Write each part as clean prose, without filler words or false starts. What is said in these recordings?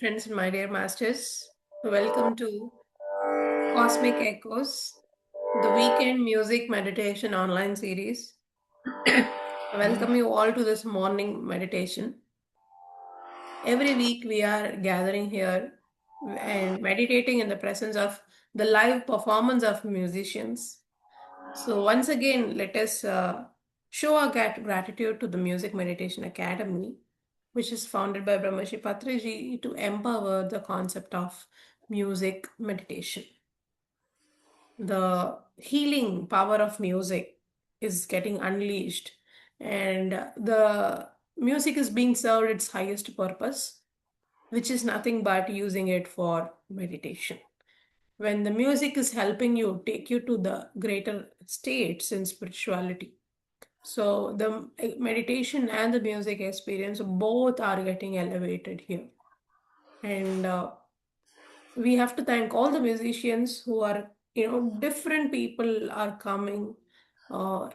friends and my dear masters. Welcome to Cosmic Echoes, the weekend music meditation online series. I welcome you all to this morning meditation. Every week we are gathering here and meditating in the presence of the live performance of musicians. So, once again, let us show our gratitude to the Music Meditation Academy, which is founded by Brahmashi Patriji to empower the concept of music meditation. The healing power of music is getting unleashed, and the music is being served its highest purpose, which is nothing but using it for meditation. When the music is helping you take you to the greater states in spirituality. So the meditation and the music experience both are getting elevated here. And we have to thank all the musicians who are, different people are coming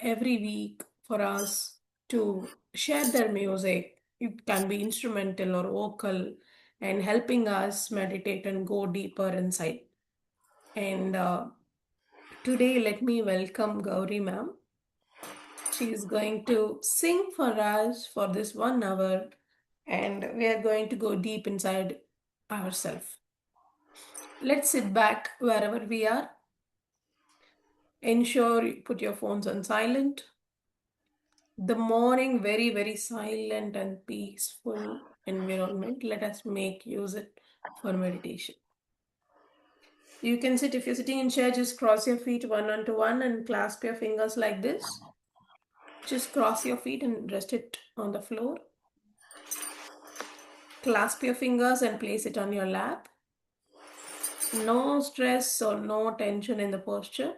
every week for us to share their music. It can be instrumental or vocal and helping us meditate and go deeper inside. And today, let me welcome Gauri ma'am. She is going to sing for us for this 1 hour, and we are going to go deep inside ourselves. Let's sit back wherever we are. Ensure you put your phones on silent. The morning, very, very silent and peaceful environment. Let us make use it for meditation. You can sit, if you're sitting in chair, just cross your feet one onto one and clasp your fingers like this. Just cross your feet and rest it on the floor. Clasp your fingers and place it on your lap. No stress or no tension in the posture.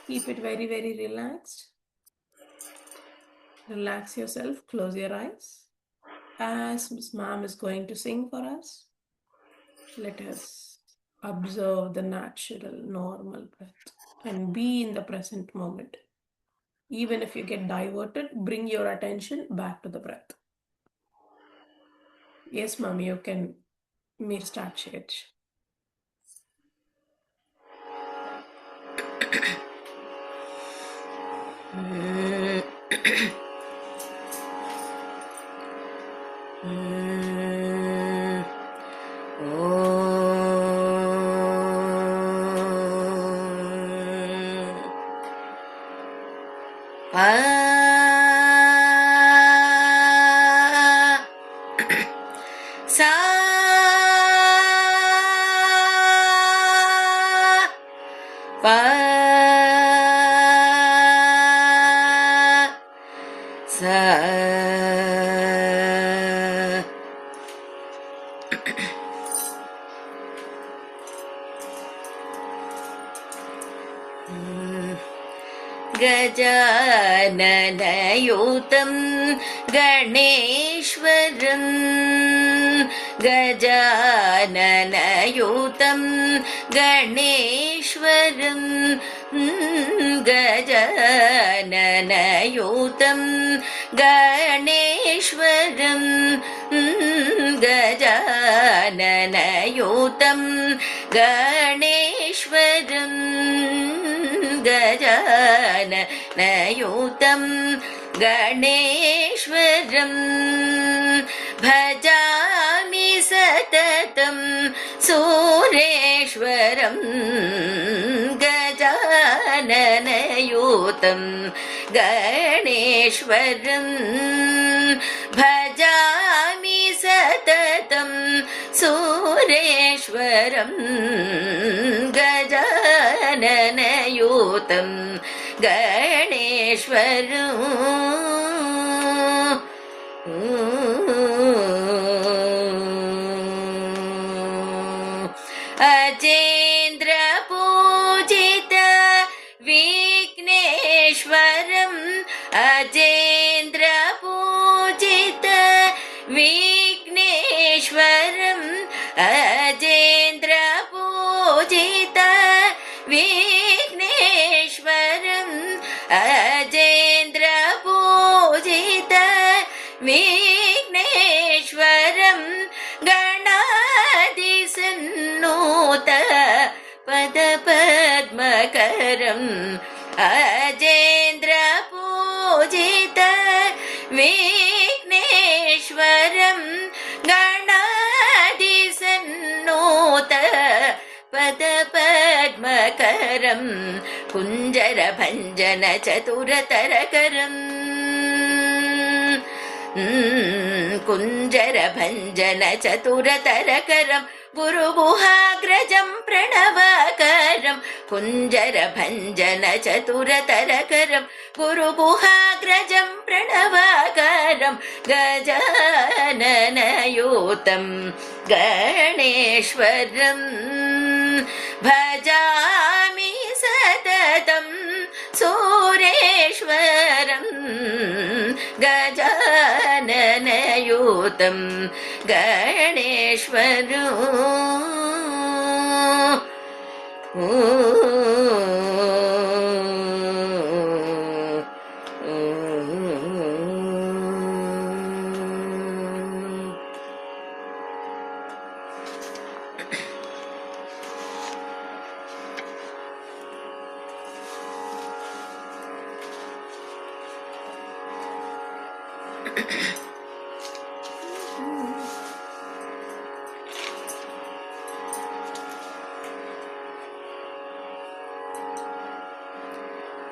Keep it very, very relaxed. Relax yourself. Close your eyes. As Miss Ma'am is going to sing for us, let us observe the natural, normal breath and be in the present moment. Even if you get diverted, bring your attention back to the breath. Yes, ma'am, you can start shit. गजाननयुतं गणेश्वरं गजाननयुतं गणेश्वरं गजाननयुतं गणेश्वरं गजाननयुतं गणेश्वरं गजाननयुतं गणेश्वरं भजामि सततं सुरेश्वरं गजाननयुतं गणेश्वरं भजामि सततं सुरेश्वरं गजाननयुतं गणेश्वरं अजेन्द्र पूजित विघ्नेश्वरं अजेन्द्र पूजित विघ्नेश्वरं अजेन्द्र पूजित विघ्नेश्वरं अजेन्द्र पूजित विघ्नेश्वरं गणाधिपं पदपद्मकरम् अजेन्द्र पूजित विघ्नेश्वरम् गणाधिसन्नोत पदपद्मकरम् कुञ्जरभञ्जन चतुरतरकरम् कुञ्जरभञ्जन चतुरतरकरम् गुरुगुहाग्रजम् प्रणवाकरम् कुञ्जरभञ्जन चतुरतरकरम् गुरुगुहाग्रजम् प्रणवाकरम् गजाननयूतम् गणेश्वरम् भजामि सततम् सूरेश्वरम् गजाननयूतम्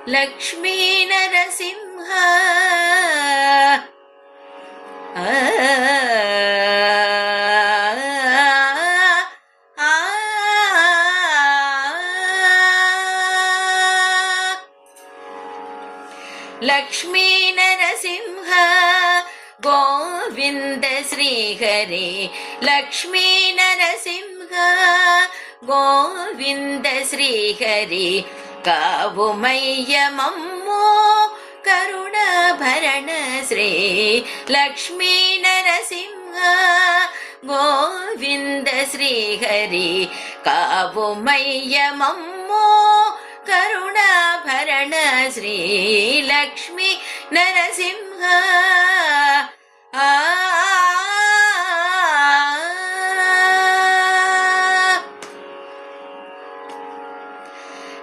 लक्ष्मी नरसिंह लक्ष्मी नरसिंह गोविन्द श्रीहरे लक्ष्मी नरसिंह गोविन्द श्रीहरे कावुमय्यमम्मो करुणाभरण श्री लक्ष्मी नरसिंह गोविन्द श्रीहरि कावुमय्यमम्मो करुणाभरण श्री लक्ष्मी नरसिंह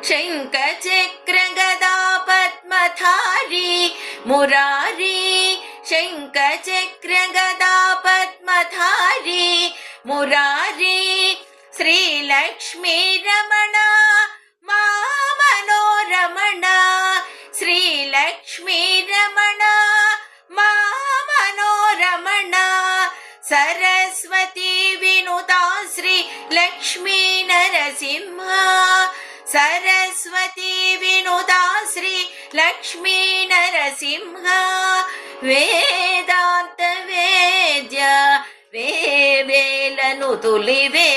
शङ्खचक्र गदा पद्मधारी मुरारी शङ्खचक्र गदा पद्मधारी मुरारी श्रीलक्ष्मी रमण मा मनोरमण श्रीलक्ष्मी रमण मा मनोरमण सरस्वती विनुता श्री लक्ष्मी नरसिंह सरस्वती विनुता श्री लक्ष्मी नरसिंह वेदांत वेद्य वेवेलनु तुलिवे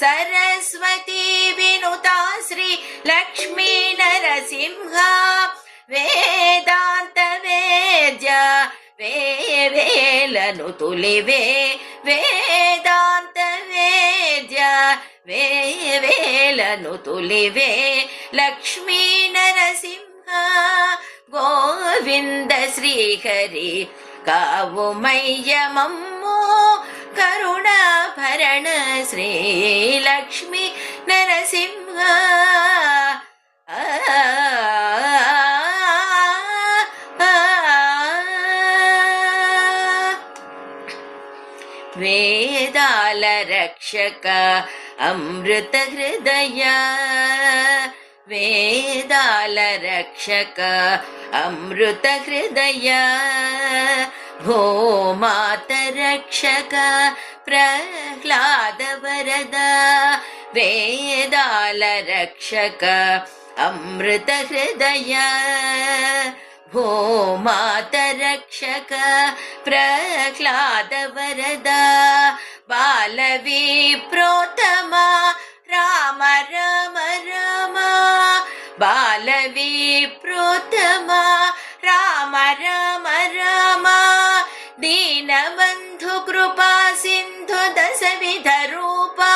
सरस्वती विनुता श्री लक्ष्मी नरसिंह वेदांत वेद्य वेवेलनु तुलिवे वेदांत वेद्य वेवेलनु तुलिवे लक्ष्मी नरसिंह गोविंद श्रीहरि कावुमय्यमम्मो करुणाभरण श्री लक्ष्मी नरसिंह वेदाल रक्षक अमृत हृदय वेदाल रक्षक अमृत हृदय भूमात रक्षक प्रह्लाद वरद वेदाल रक्षक अमृत हृदय भूमात रक्षक प्रह्लाद वरद बालविप्रोत्तमा राम राम राम बालविप्रोत्तमा राम राम राम दीनबन्धु कृपा सिन्धु दशविध रूपा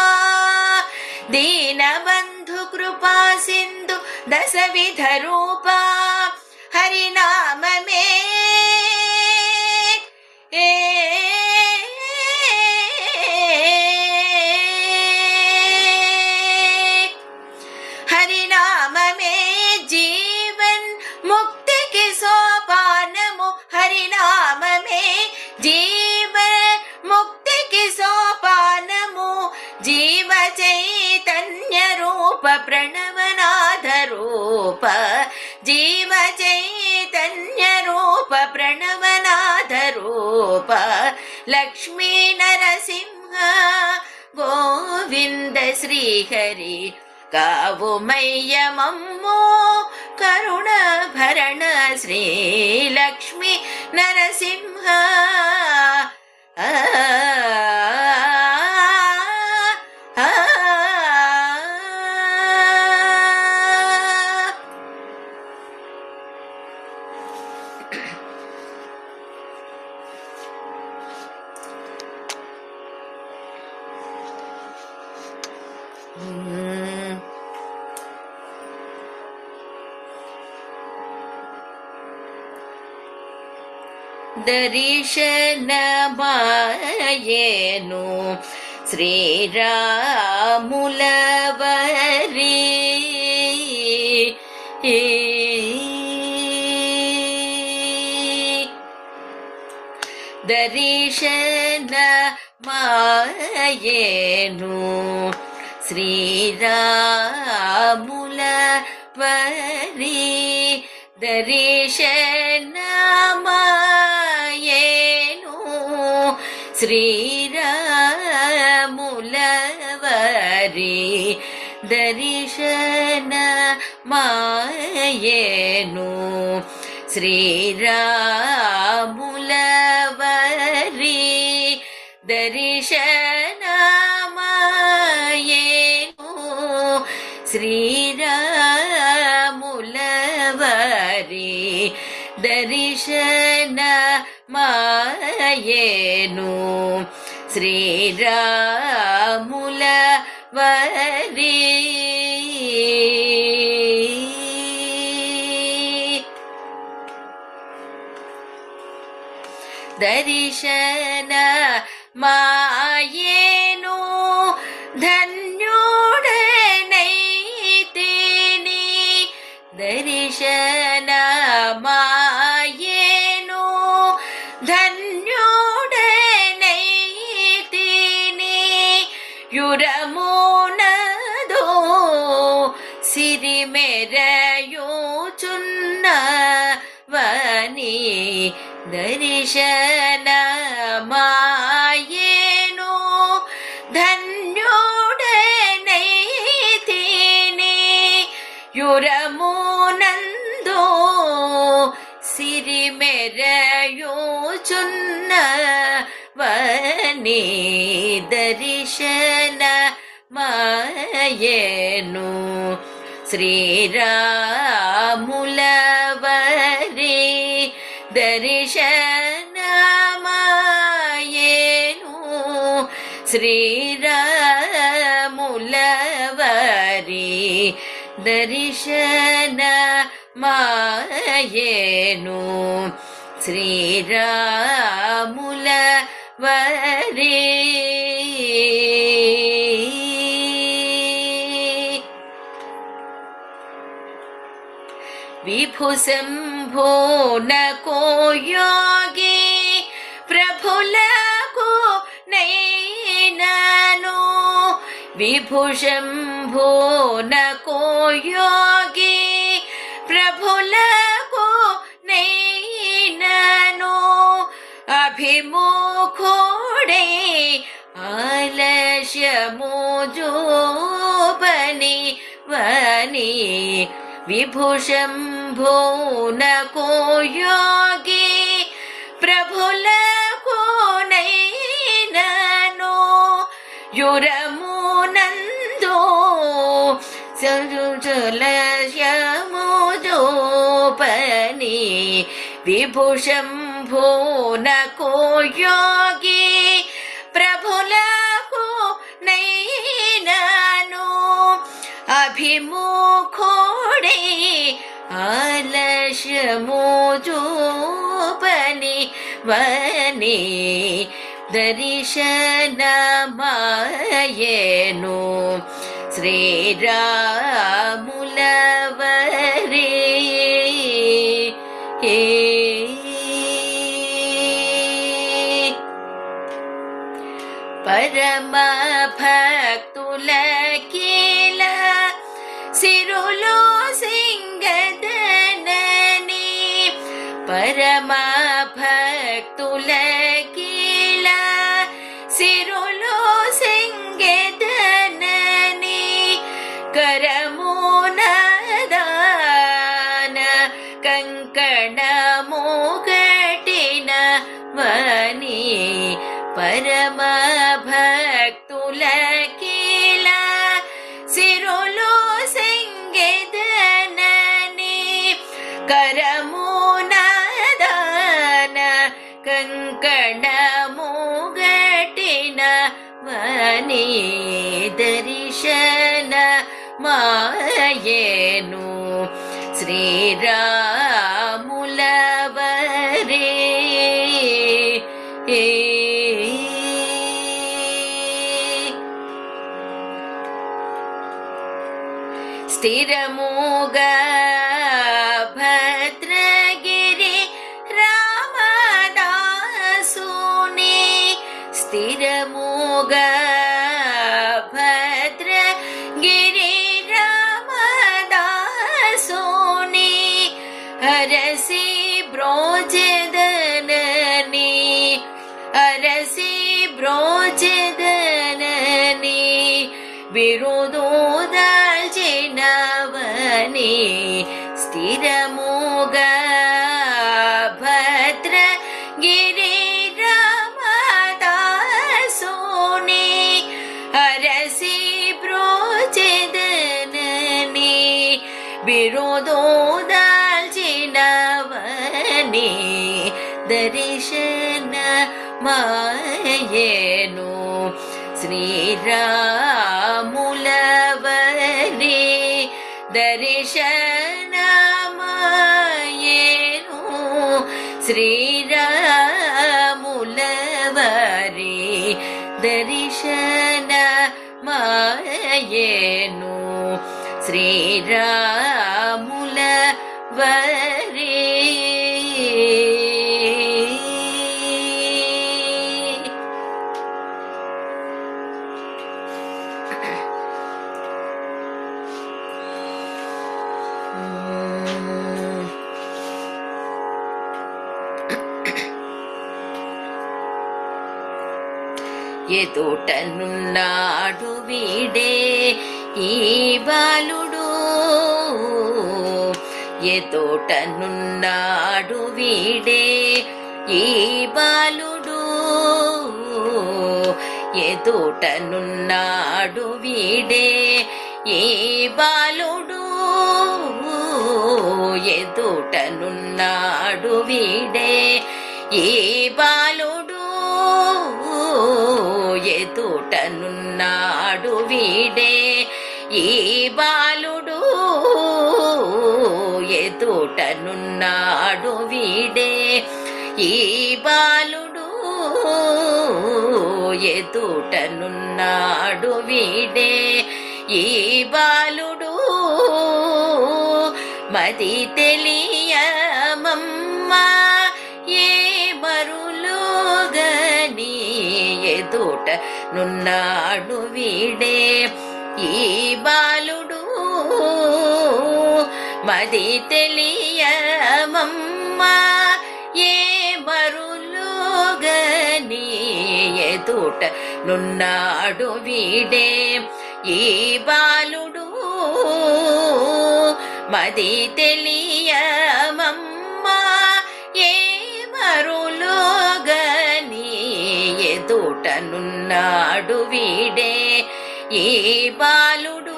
दीनबन्धु कृपा सिन्धु दशविध रूपा हरिनाम में ప్రణవనాథ రూప జీవ చైతన్య రూప ప్రణవనాథ రూప లక్ష్మీ నరసింహ గోవింద శ్రీహరి కావుమయ్య మమ్మో కరుణ భరణ శ్రీ లక్ష్మీ నరసింహ ఆ దర్శనమాయేను శ్రీరాములవరి దర్శనమాయేను శ్రీరాములవరి దర్శనమాయేను శ్రీరాములవరి దర్శనమాయేను శ్రీరాములవరి దర్శనమాయేను శ్రీరాములవరి దర్శనమాయేను శ్రీరాములవరి దర్శనమాయేను ధన్యుడనైతిని దర్శనమాయేను ధన్యుడనైతిని యురమునదో సిరిమెరయుచున్నవని దర్శనమాయేను ధన్యుడనైతిని యురమునందో సిరిమెరయుచున్నవని దర్శనమాయేను శ్రీరాములవరి దర్శనమాయేను శ్రీరాములవరి దర్శనమాయేను శ్రీరాములవరి విభు శంభో నకో యోగి ప్రభులకు నైనను విభు శంభో నకో యోగి ప్రభులకు నైనను అభిముఖుడై ఆలస్యము జోపని వని విభు శంభో నకో యోగి ప్రభులకు నైనను యురమునందో సలస్యము జోపని విభు శంభో నకో యోగి ప్రభులకు నైనను అభిముఖుడై ఆలస్యము జోపని వని దర్శనమాయేను శ్రీరాములవరి పరమ భక్తులకిల కరమునదాన కంకణము కట్టిన వని పరమ భక్తులకిల సిరులు సంగెదనని కరమునదాన కంకణము గట్టిన వని దర్శన మాయేను శ్రీరాములవరే స్థిరముగా భద్రగిరి రామదాసుని స్థిరముగా భద్రగిరి రామదాసుని హరసి బ్రోజదనని అరసి బ్రోజదనని బిరుదోదాల్చినవని స్థిరముగా భద్రగిరి రామదాసుని అరసి బ్రోజదనని బిరుదోదాల్చినవని దర్శన మాయేను శ్రీరాములవరే దర్శన మాయేను శ్రీరాములవరే దర్శన మాయేను శ్రీరాములవరే ఎదుటనున్నాడు వీడే ఈ బాలుడు ఎదుటనున్నాడు వీడే ఈ బాలుడు ఎదుటనున్నాడు వీడే ఈ బాలుడు ఎదుటనున్నాడు వీడే ఈ బాలుడు ఎదుటనున్నాడు వీడే ఈ బాలుడు ఎదుటనున్నాడు వీడే ఈ బాలుడు ఎదుటనున్నాడు వీడే ఈ బాలుడు మది తెలియమమ్మా ఏ మరులుగని ఎదుట నున్నాడు వీడే ఈ బాలుడు మది తెలియమమ్మా ఏ మరులుగని ఎదుట నున్నాడు వీడే ఈ బాలుడు మది తెలియమమ్మా ఏ మరులుగని ఎదుటనున్నాడు వీడే ఈ బాలుడు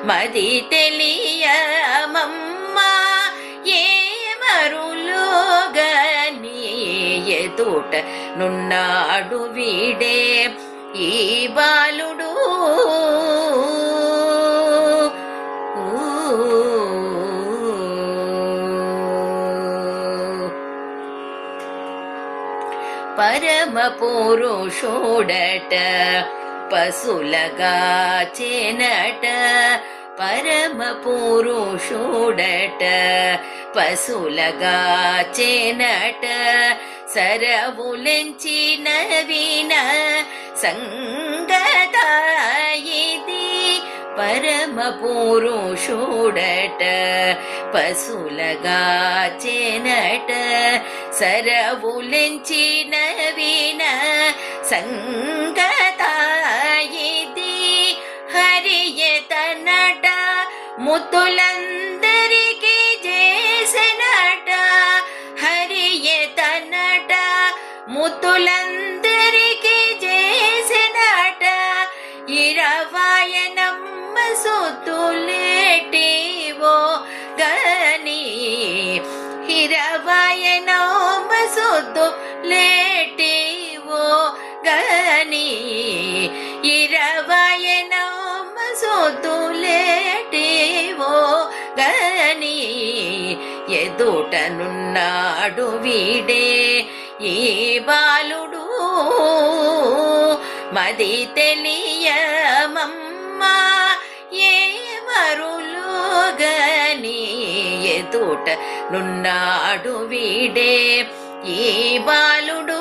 మది తెలియమమ్మా ఏ మరులుగని ఎదుటనున్నాడు వీడే ఈ బాలుడు పరమ పురుషుడట పశులగా చేనట పరమ పురుషుడట పశులగా చేనట సరవులెంచిన విన సంగతాయిది పరమ పురుషుడట పశులగా చేనట సరవులెంచిన విన సంగతాయిది హరి తనట ముత్తులందరికీ చేసినట హరియే తనట ముత్తులందరికీ చేసినట ఇరవాయనమ్మ సొత్తులేటివో గని ఇరవాయనమ్మ సొత్తులేటివో గని ఇరవాయనమ్మ సొత్తులేటివో గని ఎదుటనున్నాడు వీడే ఈ బాలుడు మది తెలియమమ్మా ఏ మరులుగని ఎదుట నున్నాడు వీడే ఈ బాలుడు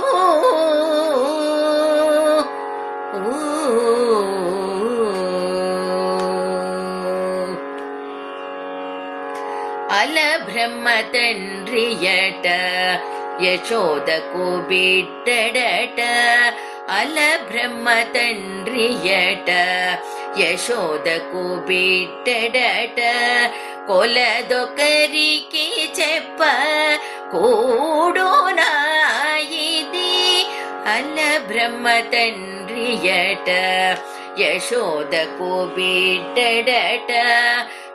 అల బ్రహ్మ తండ్రియట యశోదకు బిడ్డడట అల బ్రహ్మ తండ్రియట యశోదకు బిడ్డడట కొలదొకరికి చెప్ప కూడునా ఇది అల బ్రహ్మ తండ్రియట యశోదకు బిడ్డడట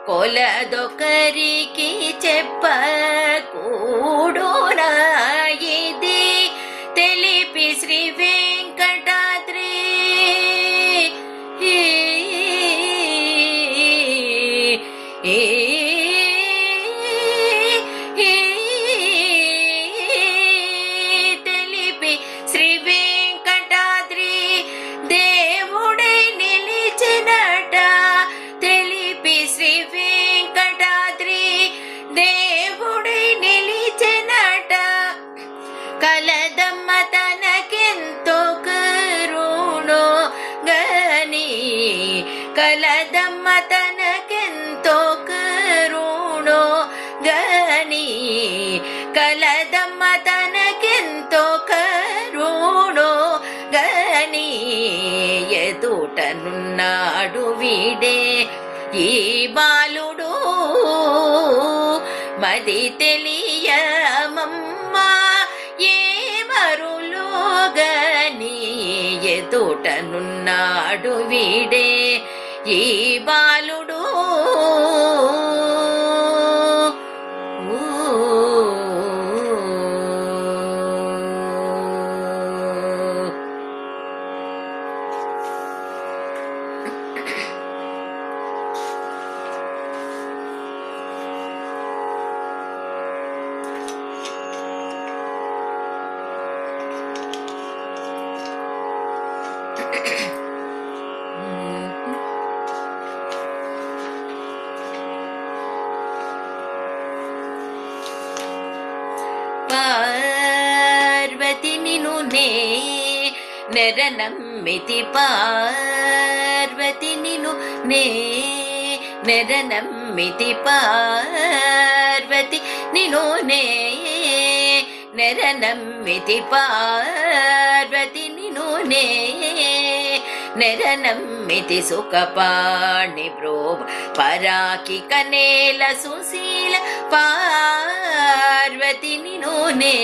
కొలదొకరికి చెప్ప కూడునా ఇది తెలిపి శ్రీ వెంకటాద్రి తెలిపి శ్రీ వెంకటాద్రి దేవుడై నిలిచినట తెలిపి శ్రీ వెంకటాద్రి దేవుడై నిలిచినట కలదమ్మ తనకెంతో కరుణో గని కలదమ్మ తనకెంతో కరుణో గని కలదమ్మ తనకెంతో కరుణో గని ఎదుటనున్నాడు వీడే ఈ బాలుడు మది తెలియమమ్మా ఏ మరులుగని ఎదుటనున్నాడు వీడే ఈ బాలుడు పార్వతి నిను నే నెరనమ్మితి పార్వతి నిను నే నెరనమ్మితి పార్వతి నిను నే నెరనమ్మితి పార్వతి నిను నే నెరనమ్మితి సుఖపాణి బ్రోవ పరాకి కనేల సుశీల పార్వతి నిను నే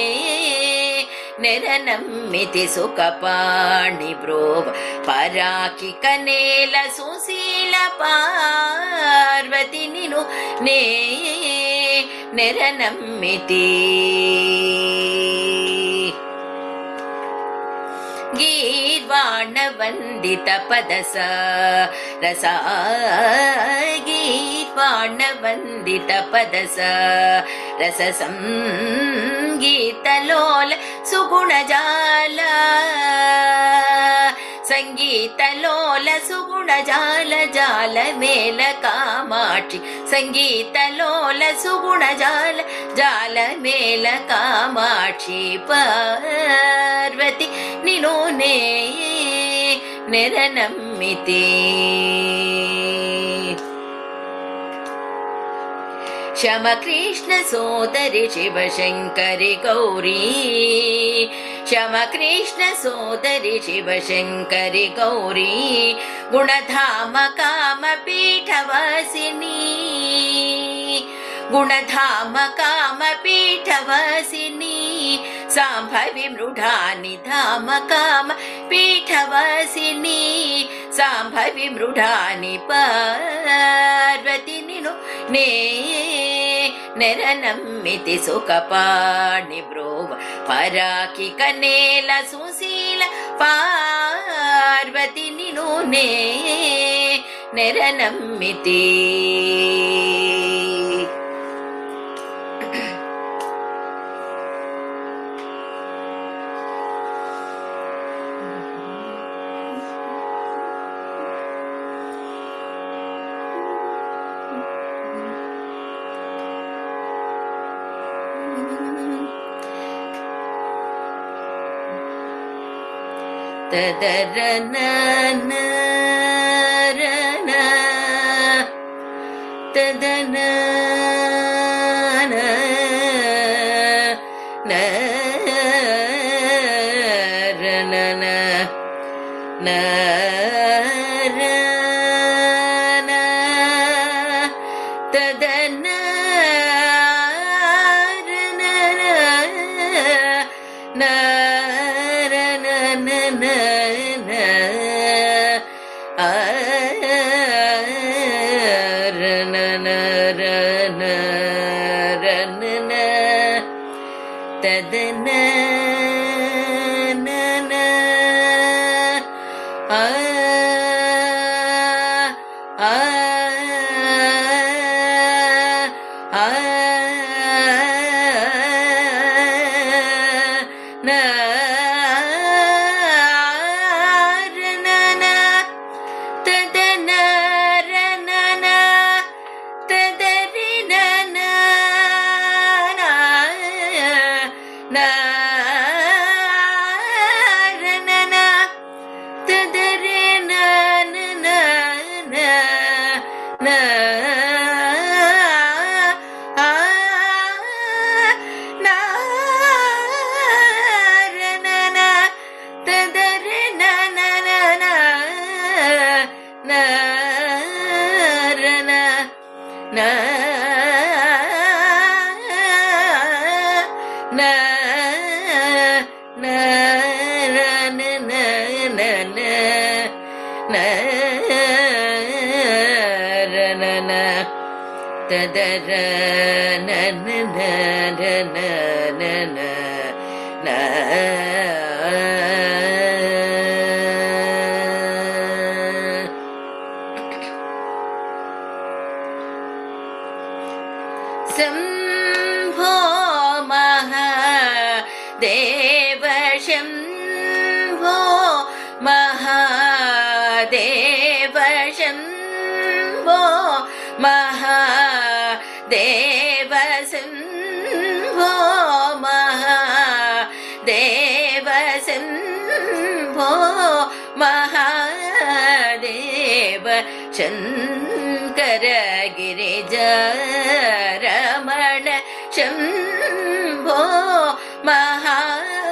నెరనమ్మితి సుఖపాణి బ్రోవ పరాకి కనేల సుశీల పార్వతి నిను నే నెరనమ్మితి గీర్వాణ వందిత పదస రస గీర్వాణ వందిత పదస రస సంగీతలోల సుగుణజాల సంగీతలోల సుగుణజాల జాల మేల కామాక్షి సంగీతలోల సుగుణజాల జాల మేల కామాక్షి పార్వతి నిను నే నెరనమ్మితి शम कृष्ण सोदरि शिवशङ्करि गौरी शम कृष्ण सोदरि शिवशङ्करि गौरी गुणधाम काम पीठवासिनी गुणधाम काम पीठवासिनी साम्भवि मृढानि धाम काम पीठवासिनी साम्भवि मृढानि पार्वति निनु ने ನೆರನಮ್ಮಿತಿ ಸುಖಪಾಣಿ ಬ್ರೋವ ಪರಾಕಿ ಕನೇಲ ಸುಶೀಲ ಪಾರ್ವತಿ ನಿನು ನೇ ನೆರನಮ್ಮಿತಿ ತದರನ ರನ ತದನ ರನ ನರನ ತದನ ನ ತದನ ತದರ ಶಂಭೋ ಮಹಾದೇವ ಶಂಭೋ ಮಹಾದೇವ ಶಂಭೋ ಮಹಾದೇವ ಶಂಭೋ ಮಹಾದೇವ ಶಂಭೋ ಮಹಾದೇವ ಶಂಕರ ಗಿರಿಜ ರಮಣ ಶಂಭೋ ಮಹಾದೇವ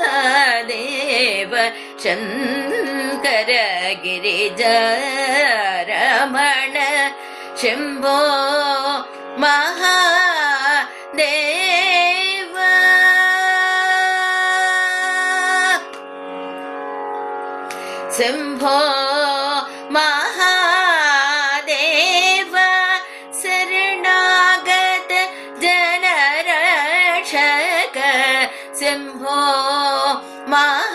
ಶಂಕರ ಗಿರಿಜ ರಮಣ ಶಂಭೋ ಮಹಾದೇವ ಶಂಭೋ ಮಹಾದೇವ ಶರಣಾಗತ ಜನರಕ್ಷಕ ಶಂಭೋ ಮಹಾದೇವ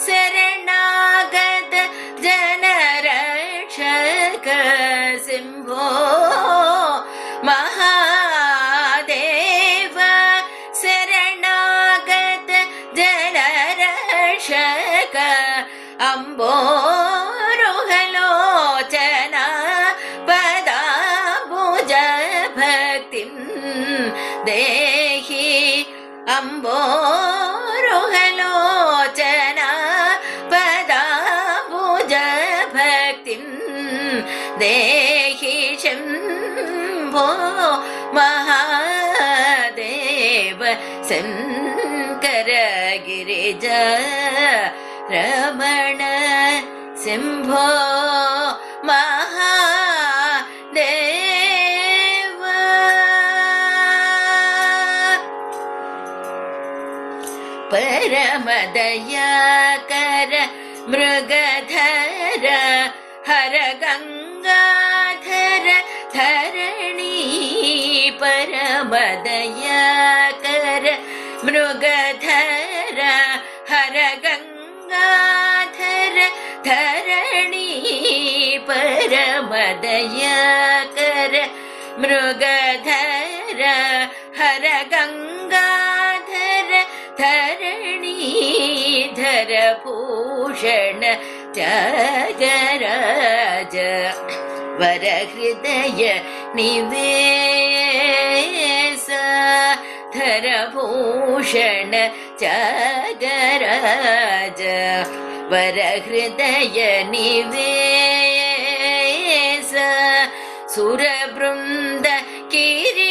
ಶರಣಾಗತ ಜನರಕ್ಷಕ ಶಂಭೋ ಮಹಾದೇವ ಶರಣಾಗತ ಜನರಕ್ಷಕ ಅಂಬೋರುಹಲೋಚನ ಪದಾಂಬುಜ ಭಕ್ತಿಂ ದೇಹಿ ಅಂಬೋರುಹಲೋಚನ ಪದಾಂಬುಜ ಭಕ್ತಿಂ ದೇಹಿ ಶಂಭೋ शम्भो महादेव शङ्कर गिरिजा रमण शम्भो महादेव परमदयाकर मृगधर हर गंगाधर धरणी परमदयाकर मृगधर हर गंगाधर धरणी परमदयाकर मृगधर हर गंगाधर धरणी धर भूषण त्यागराज वर हृदय निवेश धर भूषण त्यागराज वर हृदय निवेश सुरवृंद किरीटामणि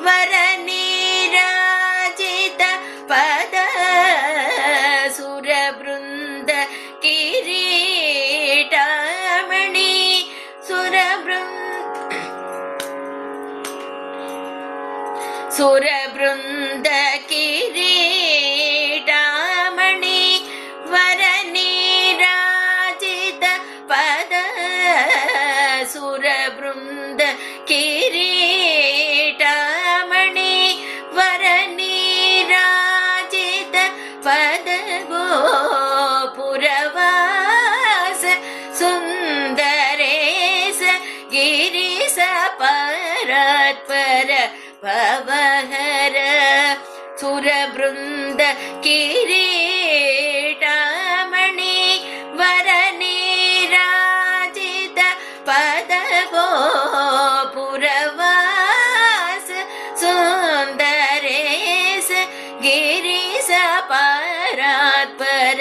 वर नीराजित पद सुरवृंद किरीटामणि सुरवृंद किरीटामणि वर नीराजित पद सुरवृंद किरीटामणि वर नीराजित पद गोपुरवास सुंदरेश गिरीश परात्पर भवहर सुरवृंद किरीटामणि वर नीराजित पद गोपुरवास सुंदरेश गिरीश परात्पर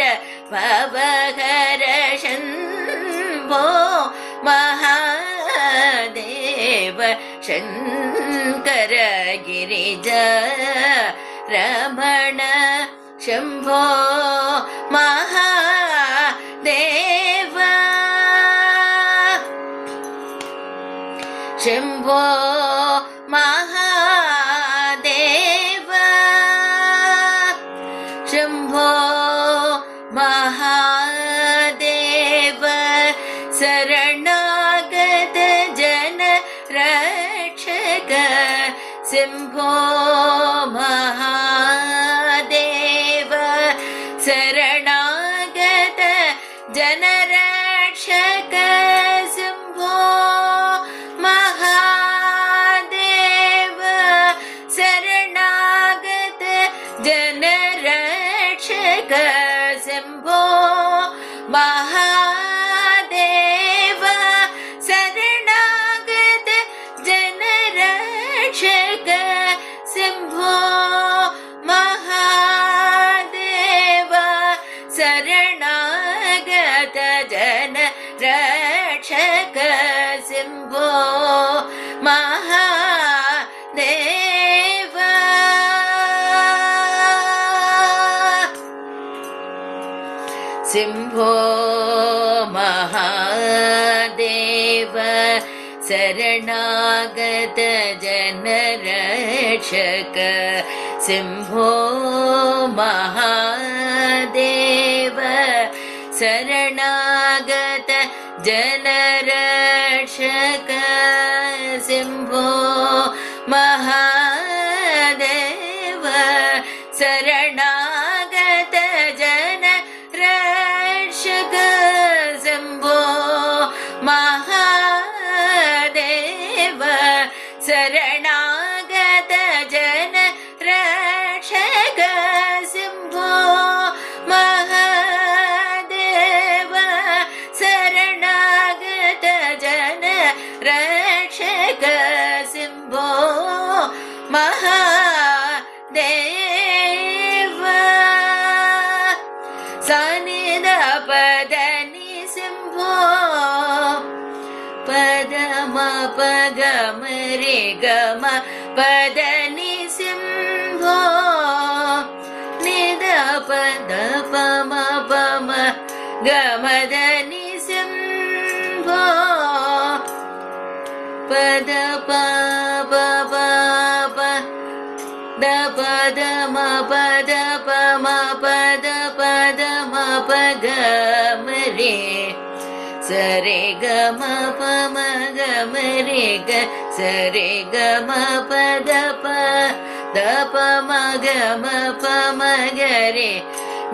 भवहर शम्भो महादेव शङ्कर गिरिजा रमण शम्भो महादेव शम्भो महादेव शम्भो महादेव शरणागत जन रक्षक शम्भो महादेव शरणागत जन रक्षक शम्भो महादेव शरणागत जन रक्षक शम्भो महादेव शरणागत जन रक्षक शम्भो महादेव शरणागत जन रक्षक शम्भो महादेव शम्भो महादेव शरणागत जन रक्षक शम्भो महादेव शरणागत जन रक्षक शम्भो महादेव शरणागत जन रक्षक शम्भो महादेव शरणागत जन रक्षक शम्भो महादेव शरणागत जन रक्षक शम्भो ಪ ಗ ಮ ರೆ ಗ ಮ ಪದ ನಿ ಸಿಂಹೋ ನಿ ದ ಪ ಮ ಪ ಮ ಗ ಮ ದ ನಿ ಸಿಂಹೋ ಪದ ಪ ಪ ಪ ಪ ದ ಪದ ಮ ಪದ ಪ ಮ ಪದ ಪದ ಮ ಪ ಗ ಮ ರೆ ಸರೆ ಗ ಮ ಪ ಮ ಗ ಮ ರೆ ಗ ಸರೆ ಗ ಮ ಪದ ಪ ದ ಪ ಮ ಗ ಮ ಪ ಮ ಗ ರೆ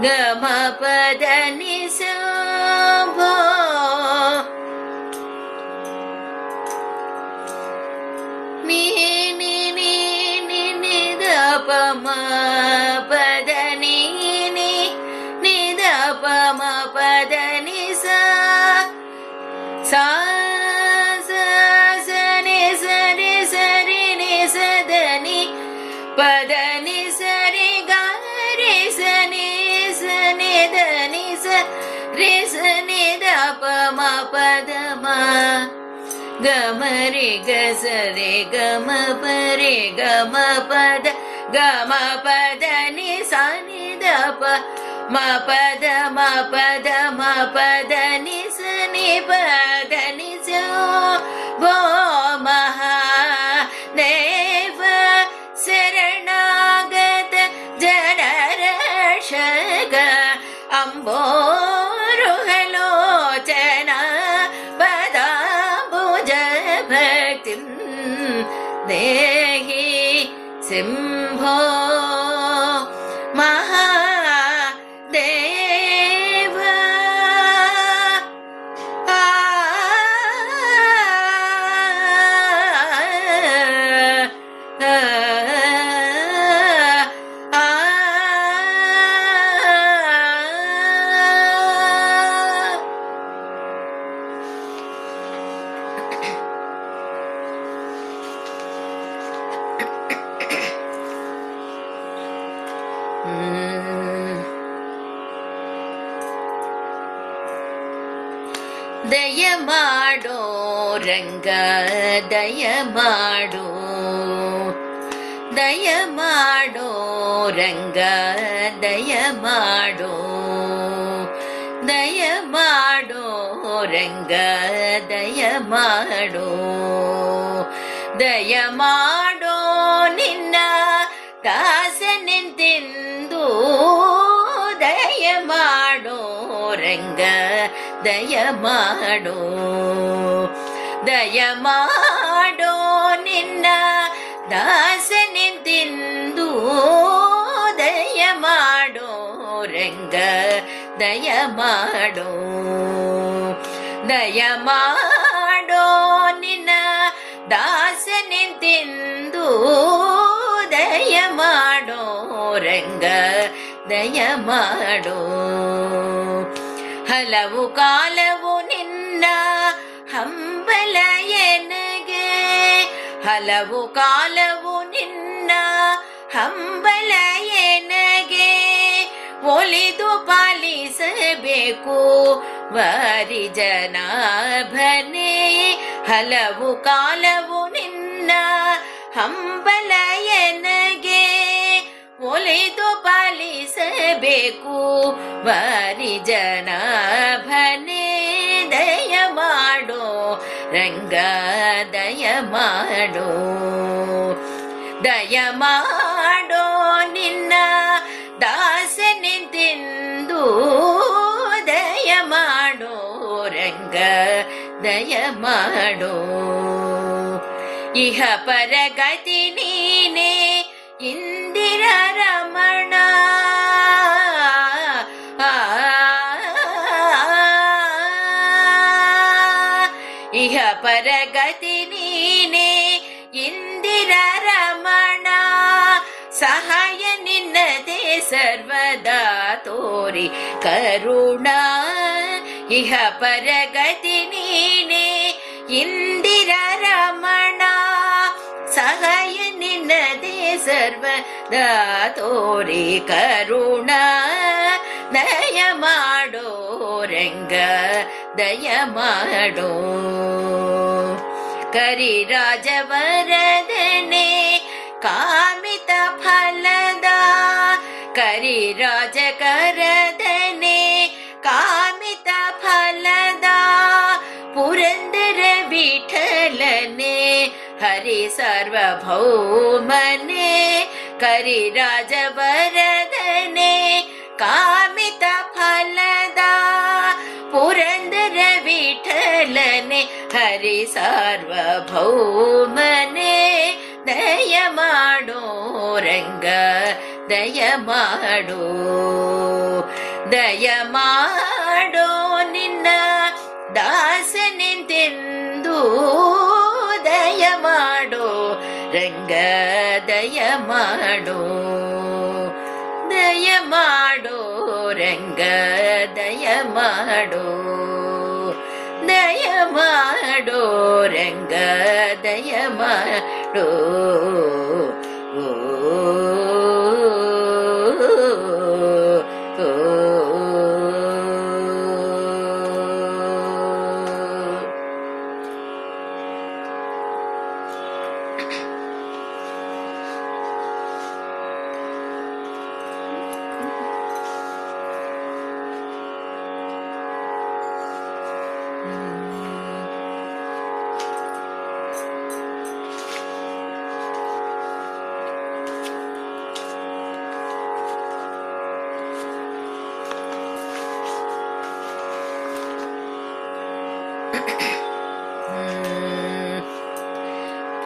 ಗ ಮ ಪದ ನಿ ಸಂಭೋ ಮಿ ನಿ ನಿ ನಿ ನಿ ದ ಪ ಮ ಪದ ನಿ ನಿ ನಿ ದ ಪ ಮ ಪದ ನಿ ಸ ಸಾ ಸ ಸ ನಿ ಸ ರಿ ಸ ರಿ ನಿ ಸ ದ ನಿ ಪದ ನಿ ಸ ರಿ ಗ ರಿ ಸ ನಿ ಸ ನಿ ದ ನಿ ಸ ರಿ ಸ ನಿ ದ ಪ ಮ ಪದ ಮ ಗ ಮ ರೆ ಗ ಸ ರೆ ಗ ಮ ಪ ರೆ ಗ ಮ ಪದ ಗ ಮ ಪದ ನಿ ಸ ನಿ ದ ಪ ಮ ಪದ ಮ ಪದ ಮ ಪದ ನಿ ಸ ನಿ ಪದ ನಿ ಸ ಭೋ ಮಹಾದೇವ ಶರಣಾಗತ ಜನರಕ್ಷಕ ಅಂಬೋರುಹಲೋಚನ ಪದಾಂಬುಜ ಭಕ್ತಿ ದೇಹಿ ಸಿಂಹೋ ಮಹಾದೇವ ಆ ದಯ ಮಾಡೋ ರಂಗ ದಯ ಮಾಡೋ ದಯ ಮಾಡೋ ರಂಗ ದಯ ಮಾಡೋ ದಯ ಮಾಡೋ ರಂಗ ದಯ ಮಾಡೋ ದಯ ಮಾಡೋ ನಿನ್ನ ದಾಸನೆಂದೆಂದು ದಯ ಮಾಡೋ ರಂಗ ದಯ ಮಾಡೋ ದಯ ಮಾಡೋ ನಿನ್ನ ದಾಸನೆಂದೆಂದು ದಯ ಮಾಡೋ ರಂಗ ದಯ ಮಾಡೋ ದಯ ಮಾಡೋ ನಿನ್ನ ದಾಸನೆಂದೆಂದು ದಯ ಮಾಡೋ ರಂಗ ದಯ ಮಾಡೋ ಹಲವು ಕಾಲವು ನಿನ್ನ ಹಂಬಲ ಎನಗೆ ಹಲವು ಕಾಲವು ನಿನ್ನ ಹಂಬಲ ಎನಗೆ ಒಲಿದು ಪಾಲಿಸಬೇಕು ವಾರಿ ಜನಾಭನೆ ಹಲವು ಕಾಲವು ನಿನ್ನ ಹಂಬಲ ಎನಗೆ ಒಲಿದು ಪಾಲಿಸಬೇಕು ವಾರಿ ಜನಾಭನೆ ದಯ ಮಾಡೋ ರಂಗ ದಯ ಮಾಡೋ ದಯ ಮಾಡೋ ನಿನ್ನ ದಾಸನೆಂದೆಂದು ದಯ ಮಾಡೋ ರಂಗ ದಯ ಮಾಡೋ ಇಹ ಪರಗತಿ ನೀನೇ ಇಂದಿರ ರಮಣ ಇಹ ಪರಗತಿ ನೀನೇ ಇಂದಿರ ರಮಣ ಸಹಾಯ ನಿನ್ನದೇ ಸರ್ವದಾ ತೋರಿ ಕರುಣ ಇಹ ಪರಗತಿ ನೀನೇ ಇಂದಿರ ರಮಣ ಸಹಾಯ ನಿನ್ನದೇ ಸರ್ವದಾ ತೋರಿ ಕರುಣ ದಯ ಮಾಡೋ ರಂಗ ದಯ ಮಾಡೋ ಕರಿರಾಜವರದನೆ ಕಾಮಿತ ಫಲದ ಕರಿರಾಜ ಕರದನೆ ಕಾಮಿತ ಫಲದ ಪುರಂದರ ವಿಠಲನೆ ಹರಿ ಸಾರ್ವಭೌಮನೆ ಕರಿರಾಜವರದನೆ ಕಾಮಿತ ಫಲದ ಪುರಂದರ ವಿಠಲನೆ ಹರಿ ಸಾರ್ವಭೌಮನೆ ದಯ ಮಾಡೋ ರಂಗ ದಯ ಮಾಡೋ ದಯ ಮಾಡೋ ನಿನ್ನ ದಾಸನೆಂದೆಂದು ದಯ ಮಾಡೋ ರಂಗ ದಯ ಮಾಡೋ ದಯ ಮಾಡೋ ರಂಗ ದಯ ಮಾಡೋ ದಯ ಮಾಡೋ ರಂಗ ದಯ ಮಾಡೋ ಓ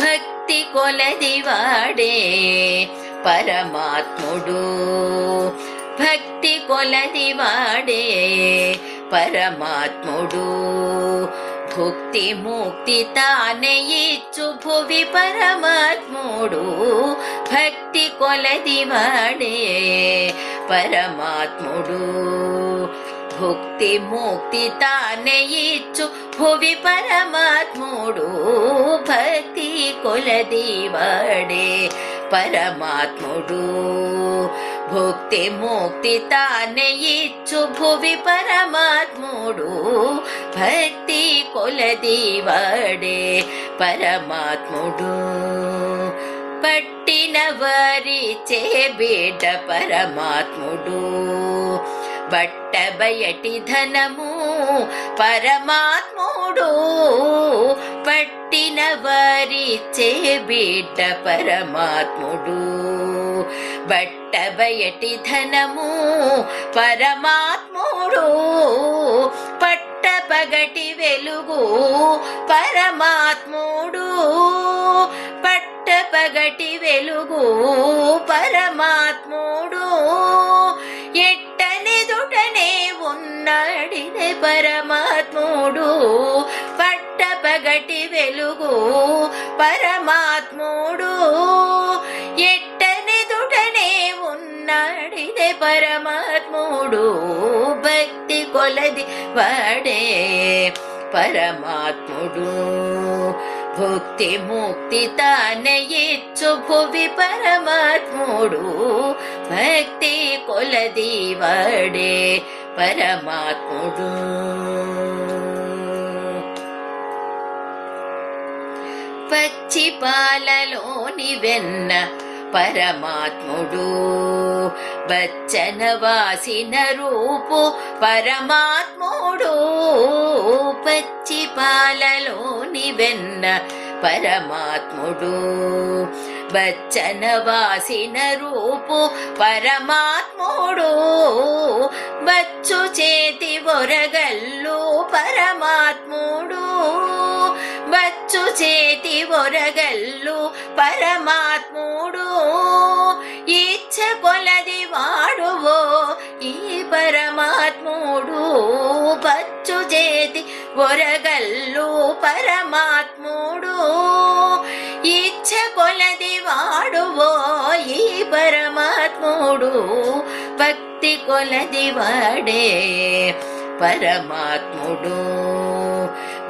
భక్తి కొలదివాడే పరమాత్ముడు భక్తి కొలదివాడే పరమాత్ముడు భుక్తి ముక్తి తానే ఇచ్చు భువి పరమాత్ముడు భక్తి కొలదివాడే పరమాత్ముడు భుక్తి ముక్తి తానే ఇచ్చు భువి పరమాత్ముడు భక్తి కొలదివాడే పరమాత్ముడు భుక్తి ముక్తి తానే ఇచ్చు భువి పరమాత్ముడు భక్తి కొలదివాడే పరమాత్ముడు పట్టిన వారిచే బిడ్డ పరమాత్ముడు బట్ట బయటి ధనము పరమాత్ముడు పట్టిన వారిచే బిడ్డ పరమాత్ముడు బట్ట బయటి ధనము పరమాత్ముడు పట్ట పగటి వెలుగు పరమాత్ముడు పట్ట పగటి వెలుగు పరమాత్ముడు ఎట్టనెదుటనే ఉన్నాడిదే పరమాత్ముడు పట్ట పగటి వెలుగు పరమాత్ముడు ఎట్టనెదుటనే ఉన్నాడిదే పరమాత్ముడు భక్తి కొలది వాడే పరమాత్ముడు భుక్తి ముక్తి తానే ఇచ్చు భువి పరమాత్ముడు భక్తి కొలది వాడే పరమాత్ముడు పచ్చి పాలలోని వెన్న పరమాత్ముడు బచ్చన వాసిన రూపు పరమాత్ముడు పచ్చి పాలలోని వెన్న పరమాత్ముడు బచ్చన వాసిన రూపు పరమాత్ముడు బచ్చు చేతి ఒరగల్లు పరమాత్ముడు బచ్చు చేతి ఒరగల్లు పరమాత్ముడు ఇచ్చ కొలది వాడువో ఈ పరమాత్ముడు బచ్చు చేతి ఒరగల్లు పరమాత్ముడు ఇచ్చ కొలది వాడువో ఈ పరమాత్ముడు భక్తి కొలది వాడే పరమాత్ముడు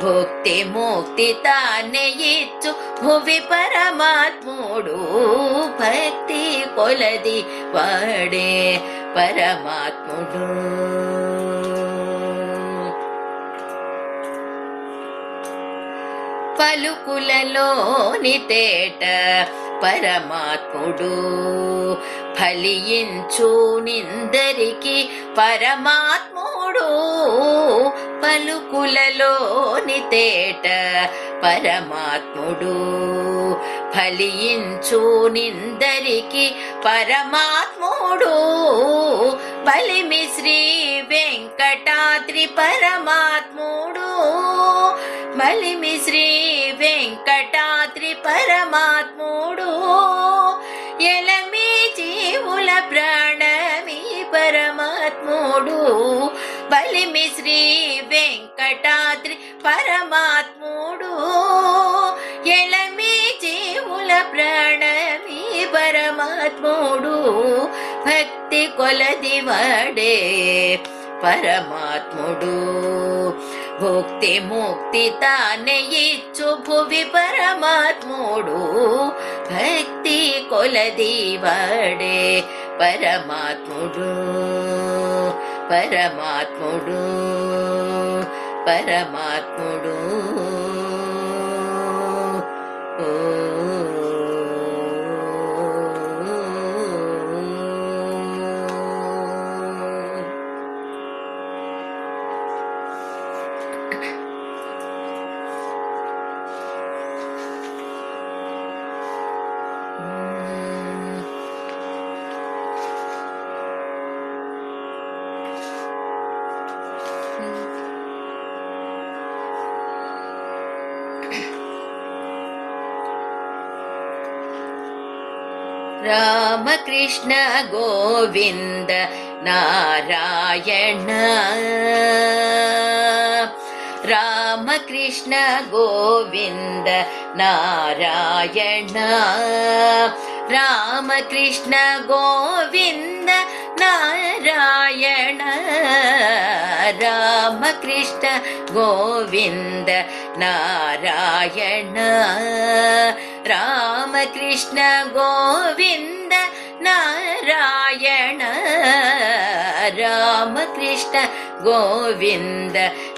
భుక్తి ముక్తి తానే ఇచ్చు భువి పరమాత్ముడు భక్తి కొలది వాడే పరమాత్ముడు పలుకులలోని తేట పరమాత్ముడు ఫలించు నిందరికి పరమాత్ముడు పలుకులలోని తేట పరమాత్ముడు ఫలించు నిందరికి పరమాత్ముడు బలిమి శ్రీ వెంకటాద్రి పరమాత్ముడు బలిమి శ్రీ వెంకటాద్రి పరమాత్ముడు ఎలమి జీవుల ప్రాణమి పరమాత్ముడు బలిమి శ్రీ వెంకటాద్రి పరమాత్ముడు ఎలమి జీవుల ప్రాణమి పరమాత్ముడు భక్తి కొలది వాడే పరమాత్ముడు భుక్తి ముక్తి తానే ఇచ్చు భువి పరమాత్ముడు భక్తి కొలది వాడే పరమాత్ముడు పరమాత్ముడు పరమాత్ముడు రామకృష్ణ గోవింద నారాయణ రామకృష్ణ గోవింద నారాయణ రామకృష్ణ గోవింద నారాయణ రామకృష్ణ గోవింద నారాయణ రామకృష్ణ గోవింద నారాయణ రామకృష్ణ గోవింద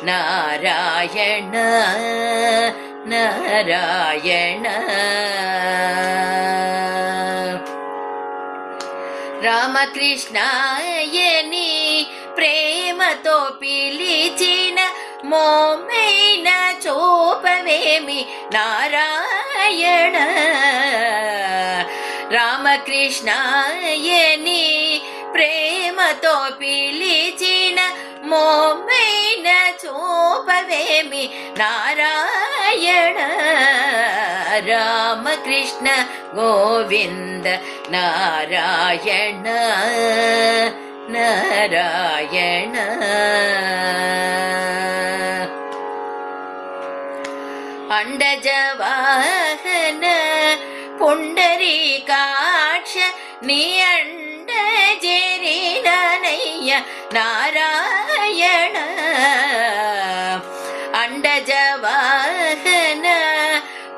నారాయణ నారాయణ రామకృష్ణాయని ప్రేమతో పిలిచిన మోమైన చూపవేమి నారాయణ రామకృష్ణాయని ప్రేమతో పిలిచిన మోమైన చూపవేమి నారాయణ రామకృష్ణ గోవింద నారాయణ నారాయణ అండజవాహన పుండరీకాక్ష నీ అండ జరినయ్య నారాయణ అండజవాహన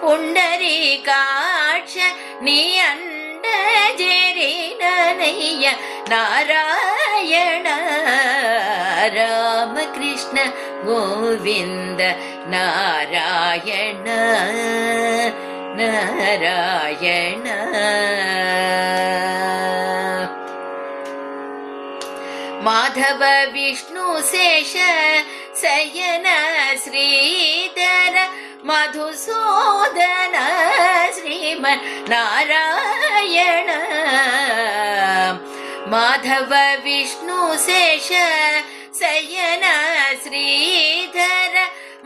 పుండరీకాక్ష నీ అండ జరినయ్య నారాయణ రామకృష్ణ గోవింద నారాయణ నారాయణ మాధవ విష్ణు శేష శయన శ్రీధర మధుసూదన శ్రీమన్ నారాయణ మాధవ విష్ణు శేష శయన శ్రీధర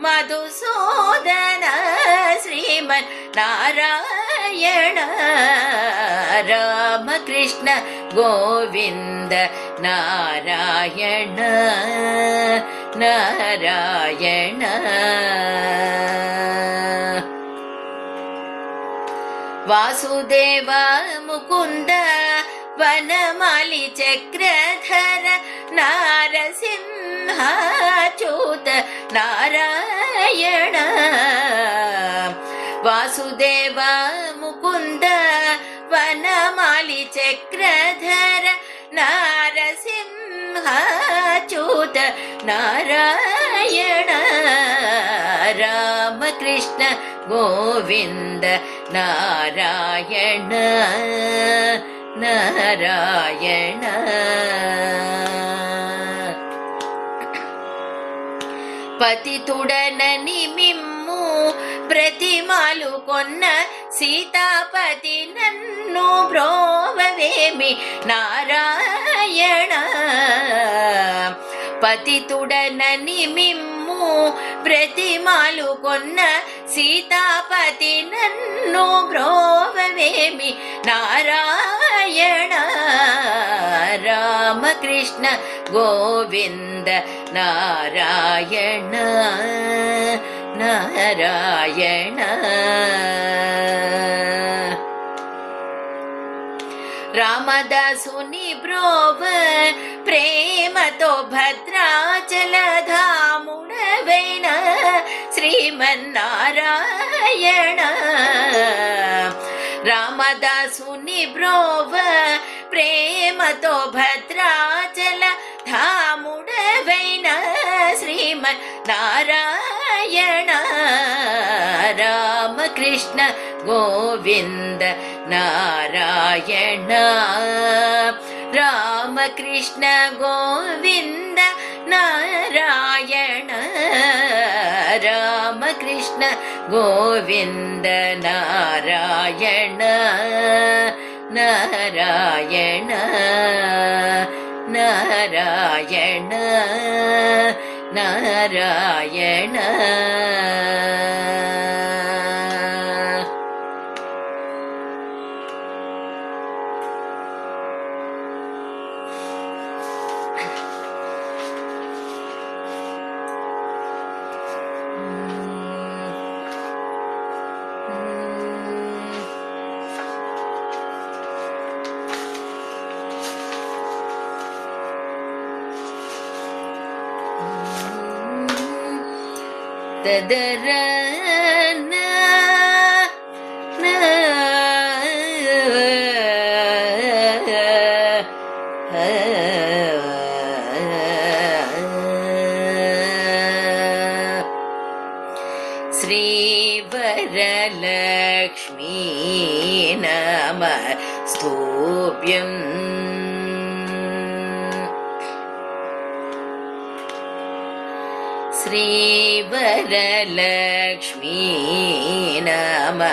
మధుసూదన శ్రీమన్ నారాయణ రామకృష్ణ గోవింద నారాయణ నారాయణ వాసుదేవ ముకుంద వనమాలి చక్రధర నారసింహాచ్యుత నారాయణ వాసుదేవ ముకుంద వనమాలి చక్రధర నారసింహాచ్యుత నారాయణ రామ कृष्ण गोविन्द नारायण नारायण పతితుడనని మిమ్ము ప్రతిమాలు కొన్న సీతాపతి నన్ను బ్రోవవేమి నారాయణ పతితుడనని మిమ్ము ప్రతిమాలు కొన్న సీతాపతి నన్ను బ్రోవవేమి నారాయణ రామకృష్ణ గోవింద నారాయణ నారాయణ రామదాసుని బ్రోవ ప్రేమతో భద్రాచలధాముడవైన శ్రీమన్నారాయణ రామదాసుని బ్రోవ ప్రేమతో భద్రాచల ధాముడవైన శ్రీమన్నారాయణ రామకృష్ణ గోవింద నారాయణ రామకృష్ణ గోవింద నారాయణ రామకృష్ణ గోవింద నారాయణ నారాయణ నారాయణ నారాయణ ತದರನ ಶ್ರೀವರಲಕ್ಷ್ಮೀ ನಮಸ್ತುಭ್ಯಂ श्रीवरलक्ष्मी नमस्तुभ्यं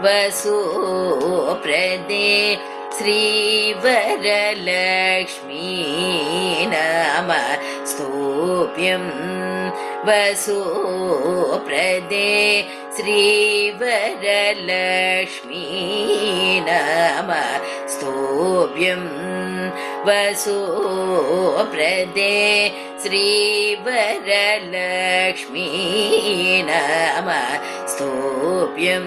वसुप्रदे श्रीवरलक्ष्मी नमस्तुभ्यं वसुप्रदे श्रीवरलक्ष्मी नमस्तुभ्यं वसुप्रदे श्रीवरलक्ष्मी नमस्तुभ्यं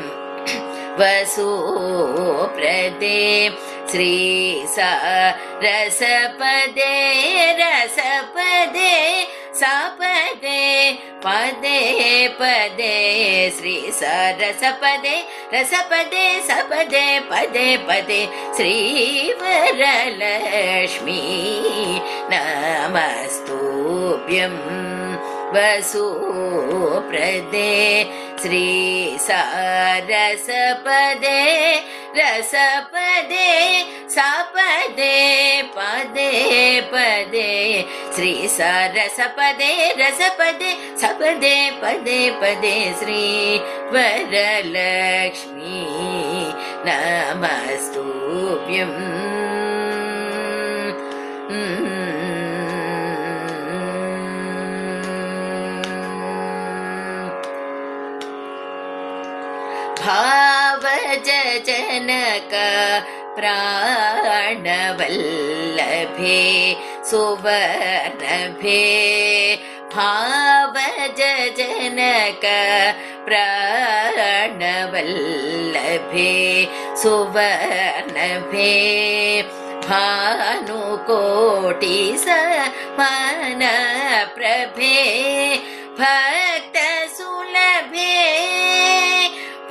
वसुप्रदे श्री रसपदे रसपदे सपदे पदे पदे श्री सरसपदे रसपदे सपदे पदे पदे श्रीवरलक्ष्मी नमस्तुभ्यं वसुप्रदे श्री सरसपदे रसपदे सपदे पदे पदे श्री सरसपदे रसपदे सपदे पदे पदे श्री वरलक्ष्मी नमस्तुभ्यं भावजनक प्राणवल्लभे सुवर्णभे भावजनक प्राणवल्लभे सुवर्णभे भानुकोटि समान प्रभे भक्त सुलभे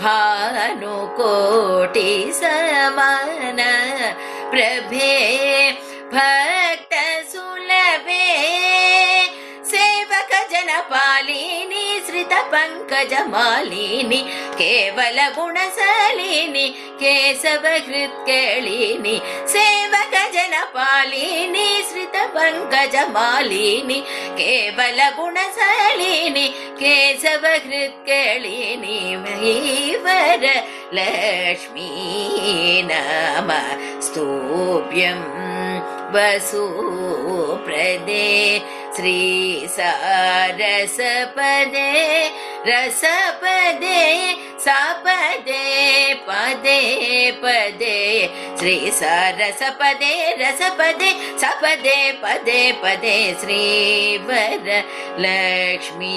भानुकोटि समान प्रभे भक्त सुलभे सेवक जनपालिनी श्रित पंकज मालिनी केवल गुणशालिनी केशव हृत्केलिनी सेवक जन पालिनी श्रित पंकज मालिनी केवल गुणशालिनी केशव हृत्केलिनी महीवर लक्ष्मी नमस्तुभ्यं वसुप्रदे श्री सारसपदे रसपदे सपदे पदे पदे श्री सारसपदे रसपदे सपदे पदे पदे श्रीवर लक्ष्मी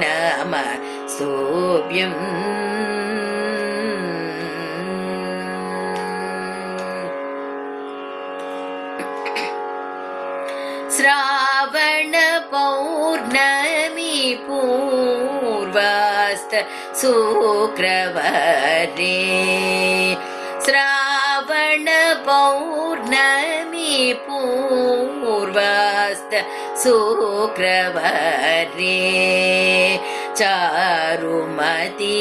नमस्तुभ्यं श्रावण पौर्णमी पूर्वास्त शुक्रवारे श्रावण पौर्णमी पूर्वास्त शुक्रवारे चारुमती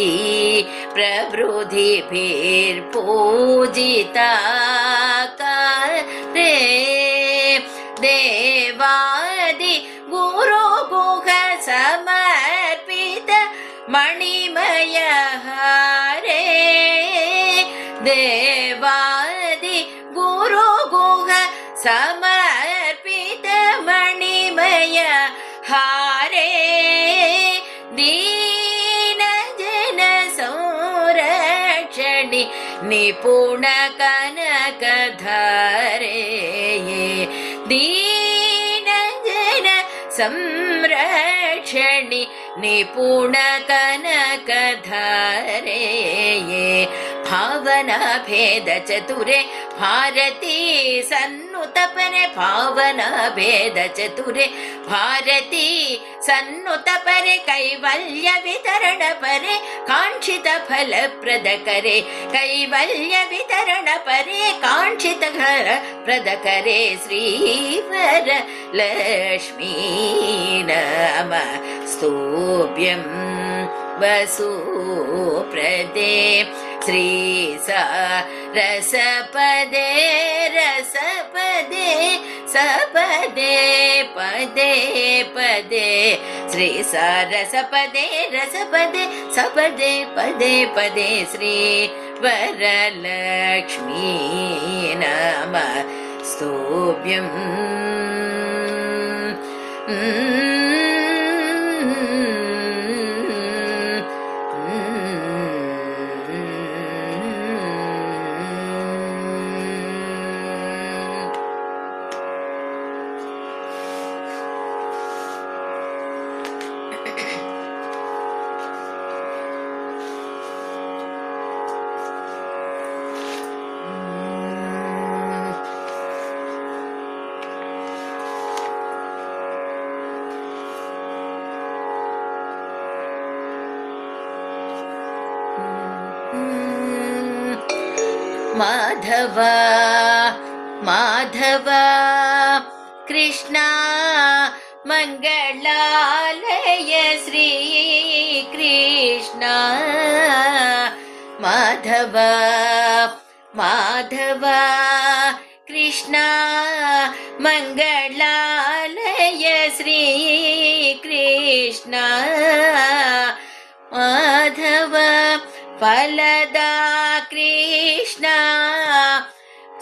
प्रभृतिभिर्पूजिता रे देवादि गुरु गुह समर्पित मणिमय हारे देवादि गुरु गुह समर्पित मणिमय हारे दीन जन संरक्षणि निपुण कनकधारे दीन जन संरक्षणि निपुण कनकधारे भावना भेद चतुरे भारती सन्नुत परे भावना भेद चतुरे भारती सन्नुत परे कैवल्य वितरण परे कांक्षित फल प्रद करे कैवल्य वितरण परे कांक्षित फल प्रद करे श्रीवर लक्ष्मी नमस्तुभ्यं वसुप्रदे श्री सारसपदे रसपदे सपदे पदे पदे श्री सारसपदे रसपदे सपदे पदे पदे श्री वरलक्ष्मी नमस्तुभ्यं माधव माधव कृष्णा मंगलालय श्री कृष्णा माधव माधव कृष्णा मंगलालय श्री कृष्णा माधव फलदा कृष्णा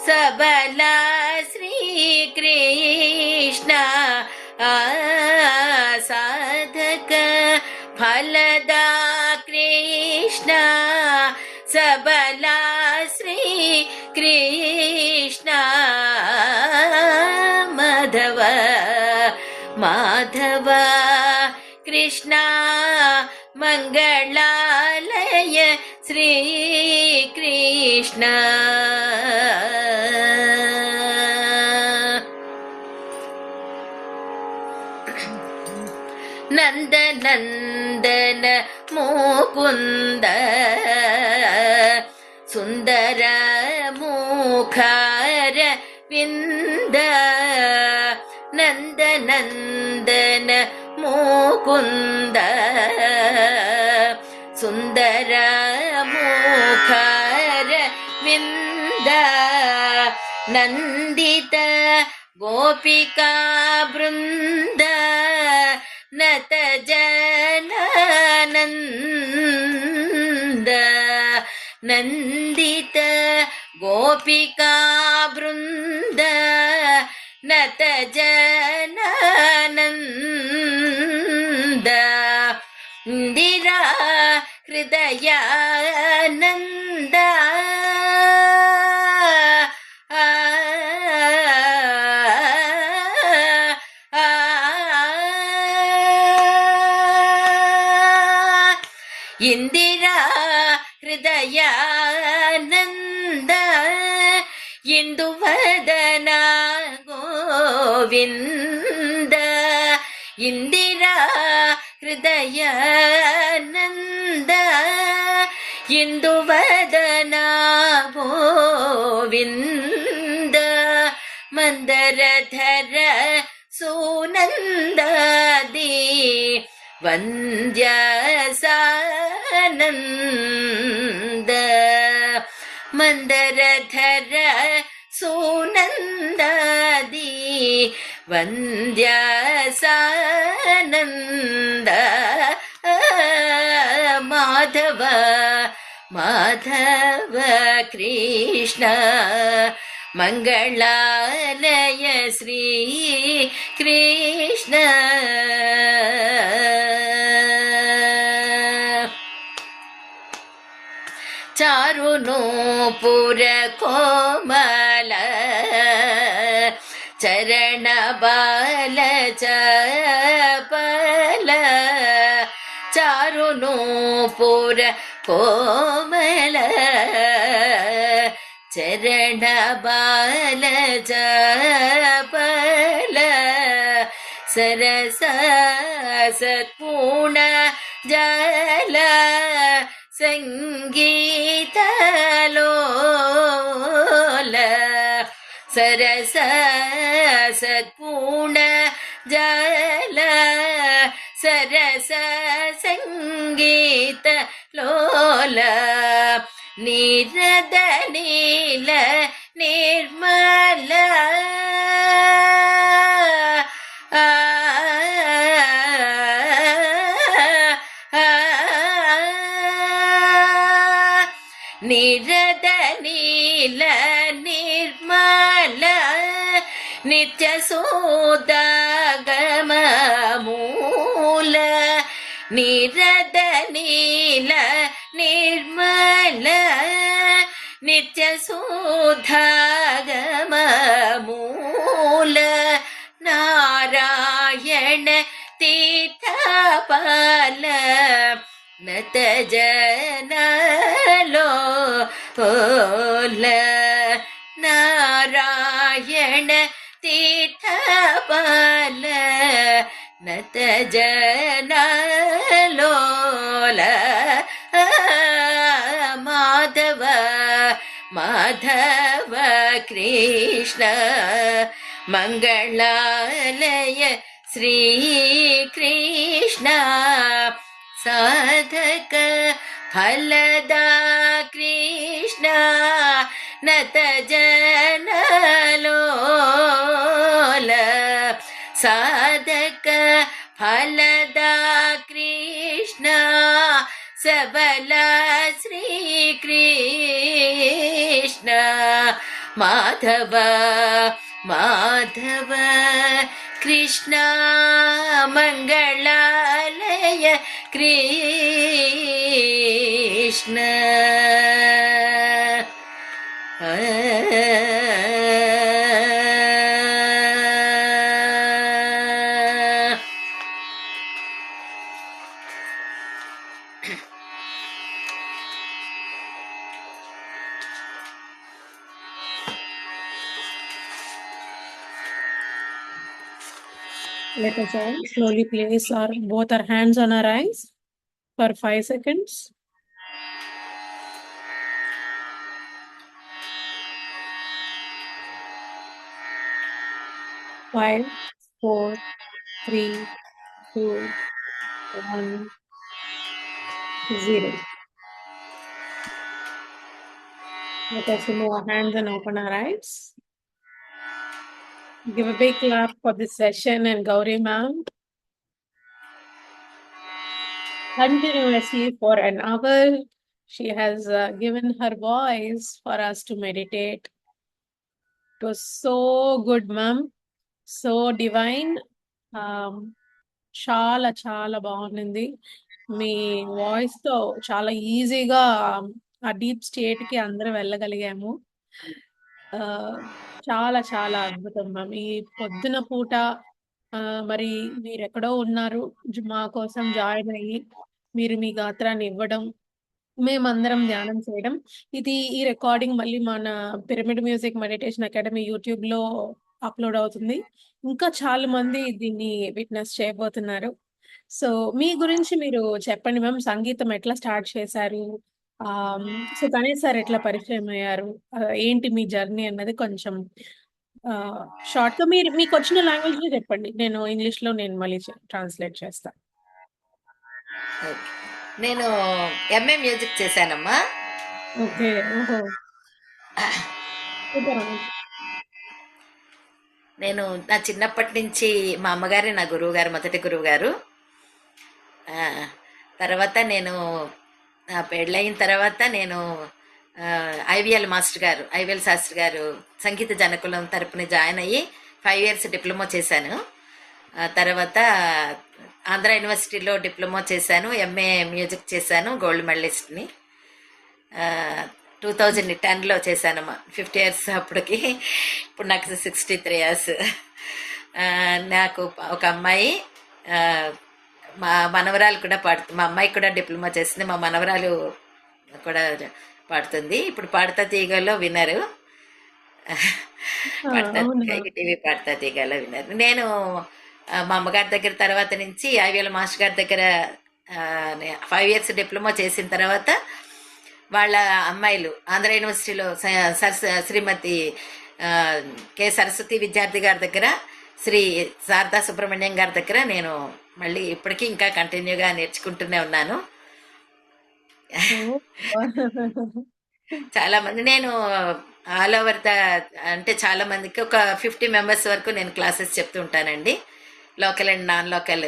सबला श्री कृष्णा साधक फलदा कृष्णा सबला श्री कृष्णा माधव माधव कृष्णा मंगलालय श्री कृष्णा नंद नंदन मुकुंद सुंदर मुखार विंद नंद नंदन ಮುಕುಂದ ಸುಂದರ ಮುಖರ ವಿಂದ ನಂದಿತ ಗೋಪಿಕಾ ಬೃಂದ ನತ ಜನಾನಂದ ನಂದಿತ ಗೋಪಿಕಾ ಬೃಂದ ನತ ಜನಾನಂದ ಇಂದಿರಾ ಹೃದಯಾನಂದ ಇಂದಿರಾ ಹೃದಯಾನಂದ ಇಂದು ವದನ ಗೋವಿಂದ ಇಂದಿರಾ ಹೃದಯಾನಂದ ಇಂದು ವದನ ಗೋವಿಂದ ಮಂದರಧರ ಸುನಂದಾದಿ ವಂದ್ಯ ಸಾನಂದ ಮಂದರಧರ ಸುನಂದಾದಿ ವಂದ್ಯ ಸಾನಂದ ಮಾಧವ ಮಾಧವ ಕೃಷ್ಣ ಮಂಗಳಾಲಯ ಶ್ರೀ ಕೃಷ್ಣ ಚಾರು ನೂಪುರ ಕೋಮಲ ಚರಣ ಬಾಲ ಚಪಲ ಚಾರು ನೂಪುರ ಕೋಮಲ ಚರಣ ಬಾಲ ಚಪಲ ಸರಸ ಸತ್ಪೂರ್ಣ ಜಲ ಸಂಗೀತ ಲೋಲ ಸರಸ ಸತ್ಪೂರ್ಣ ಜಲ ಸರಸ ಸಂಗೀತ ಲೋಲ ನೀರದ ನೀಲ ನಿರ್ಮಲ ನೀರದ ನೀಲ ನಿರ್ಮಲ ನಿತ್ಯ ಸೋದಾಗಮ ಮೂಲ ನೀರದ ನೀಲ ನಿರ್ಮಲ ನಿತ್ಯ ಸೋಧಾಗಮ ಮೂಲ ನಾರಾಯಣ ತೀರ್ಥಪಾಲ ನತ ಜನಲೋಲ ನಾರಾಯಣ ತೀರ್ಥಪಾಲ ನತ ಜನಲೋಲ ಮಾಧವ ಮಾಧವ ಕೃಷ್ಣ ಮಂಗಳಾಲಯ ಶ್ರೀ ಕೃಷ್ಣ ಸಾಧಕ ಫಲದ ಕೃಷ್ಣ ನತ ಜನಲೋಲ ಸಾಧಕ ಫಲದ ಕೃಷ್ಣ ಸಬಲ Shri Krishna Madhava Madhava Krishna ಮಂಗಳಾಲಯ Krishna Let us all slowly place both our hands on our eyes for 5 seconds. 5, 4, 3, 2, 1, 0. Let us remove our hands and open our eyes. Give a big clap for this session and Gauri ma'am. Continuously for an hour, she has given her voice for us to meditate. It was so good, ma'am. So divine. చాలా చాలా బాగుంది. మీ వాయిస్‌తో చాలా ఈజీగా ఆ deep స్టేట్‌కి అందరం వెళ్ళగలిగాము. ఆహ్, చాలా చాలా అద్భుతం మ్యామ్. ఈ పొద్దున పూట మరి మీరెక్కడో ఉన్నారు. మా కోసం జాయిన్ అయ్యి, మీరు మీ గాత్రాన్ని ఇవ్వడం, మేమందరం ధ్యానం చేయడం. ఈ రికార్డింగ్ మళ్ళీ మన పిరమిడ్ మ్యూజిక్ మెడిటేషన్ అకాడమీ యూట్యూబ్‌లో అప్‌లోడ్ అవుతుంది. ఇంకా చాలా మంది దీన్ని విట్‌నెస్ చేయబోతున్నారు. సో, మీ గురించి మీరు చెప్పండి మ్యామ్. సంగీతం ఎట్లా స్టార్ట్ చేశారు? సో, గణేష్ సార్ ఎట్లా పరిచయమయ్యారు? ఏంటి మీ జర్నీ అన్నది కొంచెం ఆహ్, షార్ట్‌గా మీకొచ్చిన లాంగ్వేజ్‌లో చెప్పండి. ఇంగ్లీష్‌లో మళ్ళీ ట్రాన్స్‌లేట్ చేస్తా. ఓకే. నేను ఎంఏ మ్యూజిక్ చేశానమ్మా. ఓకే. ఓహో! సూపర్ అండి. నేను నా చిన్నప్పటి నుంచి మా అమ్మగారే నా గురువు గారు, మొదటి గురువు గారు. తర్వాత నేను పెళ్ళయిన తర్వాత నేను ఐవీఎల్ మాస్టర్ గారు, ఐవీఎల్ శాస్త్రి గారు సంగీత జనకులం తరపున జాయిన్ అయ్యి 5 years డిప్లొమా చేశాను. తర్వాత ఆంధ్ర యూనివర్సిటీలో డిప్లొమా చేశాను, ఎంఏ మ్యూజిక్ చేశాను, గోల్డ్ మెడలిస్ట్ని. 2010లో చేశానమ్మా. 50 years అప్పటికి. ఇప్పుడు నాకు 63 years. నాకు ఒక అమ్మాయి, మా మనవరాలు కూడా మా అమ్మాయి కూడా డిప్లొమా చేసింది, మా మనవరాలు కూడా పాడుతుంది. ఇప్పుడు పాడతా తీగలో వినరు. పాడతా టీవీ పాడతా తీగలో వినరు. నేను మా అమ్మగారి దగ్గర తర్వాత నుంచి ఐవీఎల్ మాస్టర్ గారి దగ్గర 5 years డిప్లొమా చేసిన తర్వాత వాళ్ళ అమ్మాయిలు ఆంధ్ర యూనివర్సిటీలో శ్రీమతి కె సరస్వతి విద్యార్థి గారి దగ్గర, శ్రీ శారదా సుబ్రహ్మణ్యం గారి దగ్గర నేను మళ్ళీ ఇప్పటికీ ఇంకా కంటిన్యూగా నేర్చుకుంటూనే ఉన్నాను. చాలా మంది నేను ఆల్ ఓవర్ అంటే చాలా మందికి ఒక 50 members వరకు నేను క్లాసెస్ చెప్తూ ఉంటానండి. Local and non local,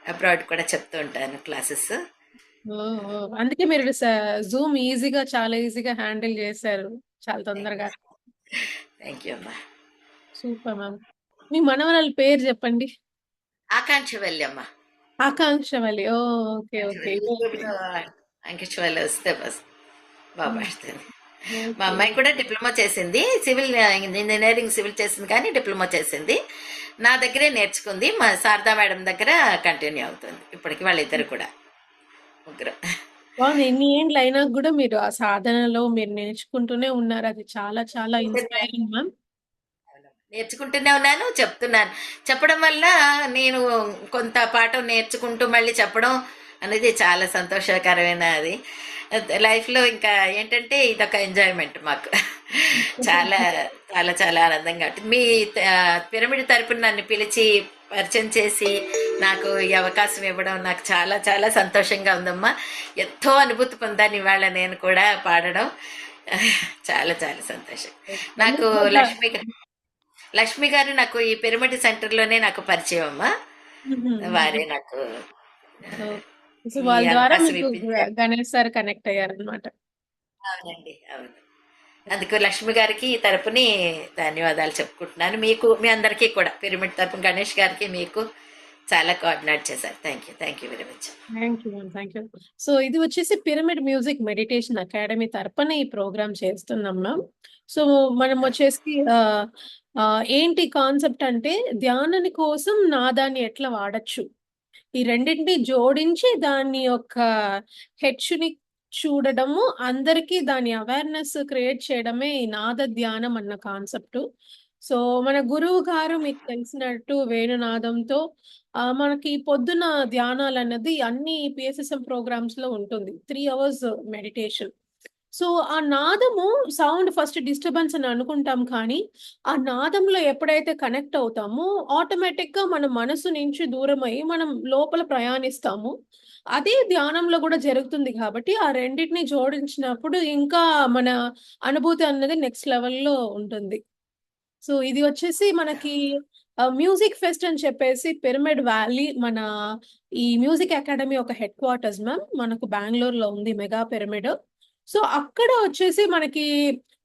abroad కూడా చెప్తూ ఉంటాను క్లాసెస్. అందుకే మీరు జూమ్ చాలా ఈజీగా హ్యాండిల్ చేశారు చాలా తొందరగా. థ్యాంక్ యూ అమ్మా. Super ma'am. మీ మనవరాల పేరు చెప్పండి. ఆకాంక్షవల్లి అమ్మా. ఆకాంక్షవల్లి. Okay okay. ఆకాంక్షవల్లి వస్తే బస్ బాగా పాడుతుంది. మా అమ్మాయి కూడా డిప్లొమా చేసింది, సివిల్ ఇంజనీరింగ్ సివిల్ చేసింది, కానీ డిప్లొమా చేసింది. నా దగ్గరే నేర్చుకుంది, మా శారదా మేడం దగ్గర కంటిన్యూ అవుతుంది ఇప్పటికి. వాళ్ళిద్దరు కూడా ముగ్గురు. ఎన్ని ఏండ్లు అయినా కూడా మీరు ఆ సాధనలో మీరు నేర్చుకుంటూనే ఉన్నారు. అది చాలా చాలా ఇన్స్పైరింగ్ మ్యామ్. నేర్చుకుంటూనే ఉన్నాను, చెప్తున్నాను. చెప్పడం వల్ల నేను కొంత పాఠం నేర్చుకుంటూ మళ్ళీ చెప్పడం అనేది చాలా సంతోషకరమైన అది లైఫ్లో. ఇంకా ఏంటంటే ఇదొక ఎంజాయ్మెంట్ మాకు. చాలా చాలా చాలా ఆనందంగా ఉంటుంది. మీ పిరమిడ్ తరపున నన్ను పిలిచి పరిచయం చేసి నాకు ఈ అవకాశం ఇవ్వడం నాకు చాలా చాలా సంతోషంగా ఉందమ్మా. ఎంతో అనుభూతి పొందాను ఇవాళ నేను కూడా పాడడం. చాలా చాలా సంతోషం. నాకు లక్ష్మి గారు నాకు ఈ పిరమిడ్ సెంటర్లోనే నాకు పరిచయం అమ్మా. వారే నాకు వాళ్ళ ద్వారా మీకు గణేష్ సార్ కనెక్ట్ అయ్యారనమాట. అవునండి, అవును. అందుకు లక్ష్మి గారికి ఈ తరపుని ధన్యవాదాలు చెప్పుకుంటున్నాను. మీకు మీ అందరికీ కూడా పిరమిడ్ తరపున గణేష్ గారికి మీకు చాలా కోఆర్డినేట్ చేశారు. Thank you very much. Thank you. So ఇది వచ్చేసి పిరమిడ్ మ్యూజిక్ మెడిటేషన్ అకాడమీ తరపున ఈ ప్రోగ్రామ్ చేస్తున్నాం మ్యామ్. సో మనం వచ్చేసి ఏంటి కాన్సెప్ట్ అంటే ధ్యానాని కోసం నాదాన్ని ఎట్లా వాడచ్చు, ఈ రెండింటిని జోడించి దాని యొక్క హెచ్చుని చూడడము, అందరికీ దాని అవేర్నెస్ క్రియేట్ చేయడమే ఈ నాద ధ్యానం అన్న కాన్సెప్ట్. సో మన గురువు గారు మీకు తెలిసినట్టు వేణునాదంతో మనకి పొద్దున ధ్యానాలు అన్నది అన్ని పిఎస్ఎస్ఎం ప్రోగ్రామ్స్ లో ఉంటుంది. 3 hours మెడిటేషన్. సో, ఆ నాదము సౌండ్ ఫస్ట్ డిస్టర్బెన్స్ అని అనుకుంటాం కానీ, ఆ నాదంలో ఎప్పుడైతే కనెక్ట్ అవుతామో, ఆటోమేటిక్‌గా మన మనసు నుంచి దూరమై, మనం లోపల ప్రయాణిస్తాము. అదే ధ్యానంలో గూడా జరుగుతుంది కాబట్టి, ఆ రెండిటిని జోడించినప్పుడు ఇంకా మన అనుభూతి అన్నది నెక్స్ట్ లెవెల్‌లో ఉంటుంది. సో, ఇది వచ్చేసి మనకి మ్యూజిక్ ఫెస్ట్ అని చెప్పేసి పిరమిడ్ వ్యాలీ మన ఈ మ్యూజిక్ అకాడమీ ఒక హెడ్ క్వార్టర్స్ మ్యామ్. మనకు బెంగుళూరులో ఉంది మెగా పిరమిడ్. సో, అక్కడ వచ్చేసి మనకి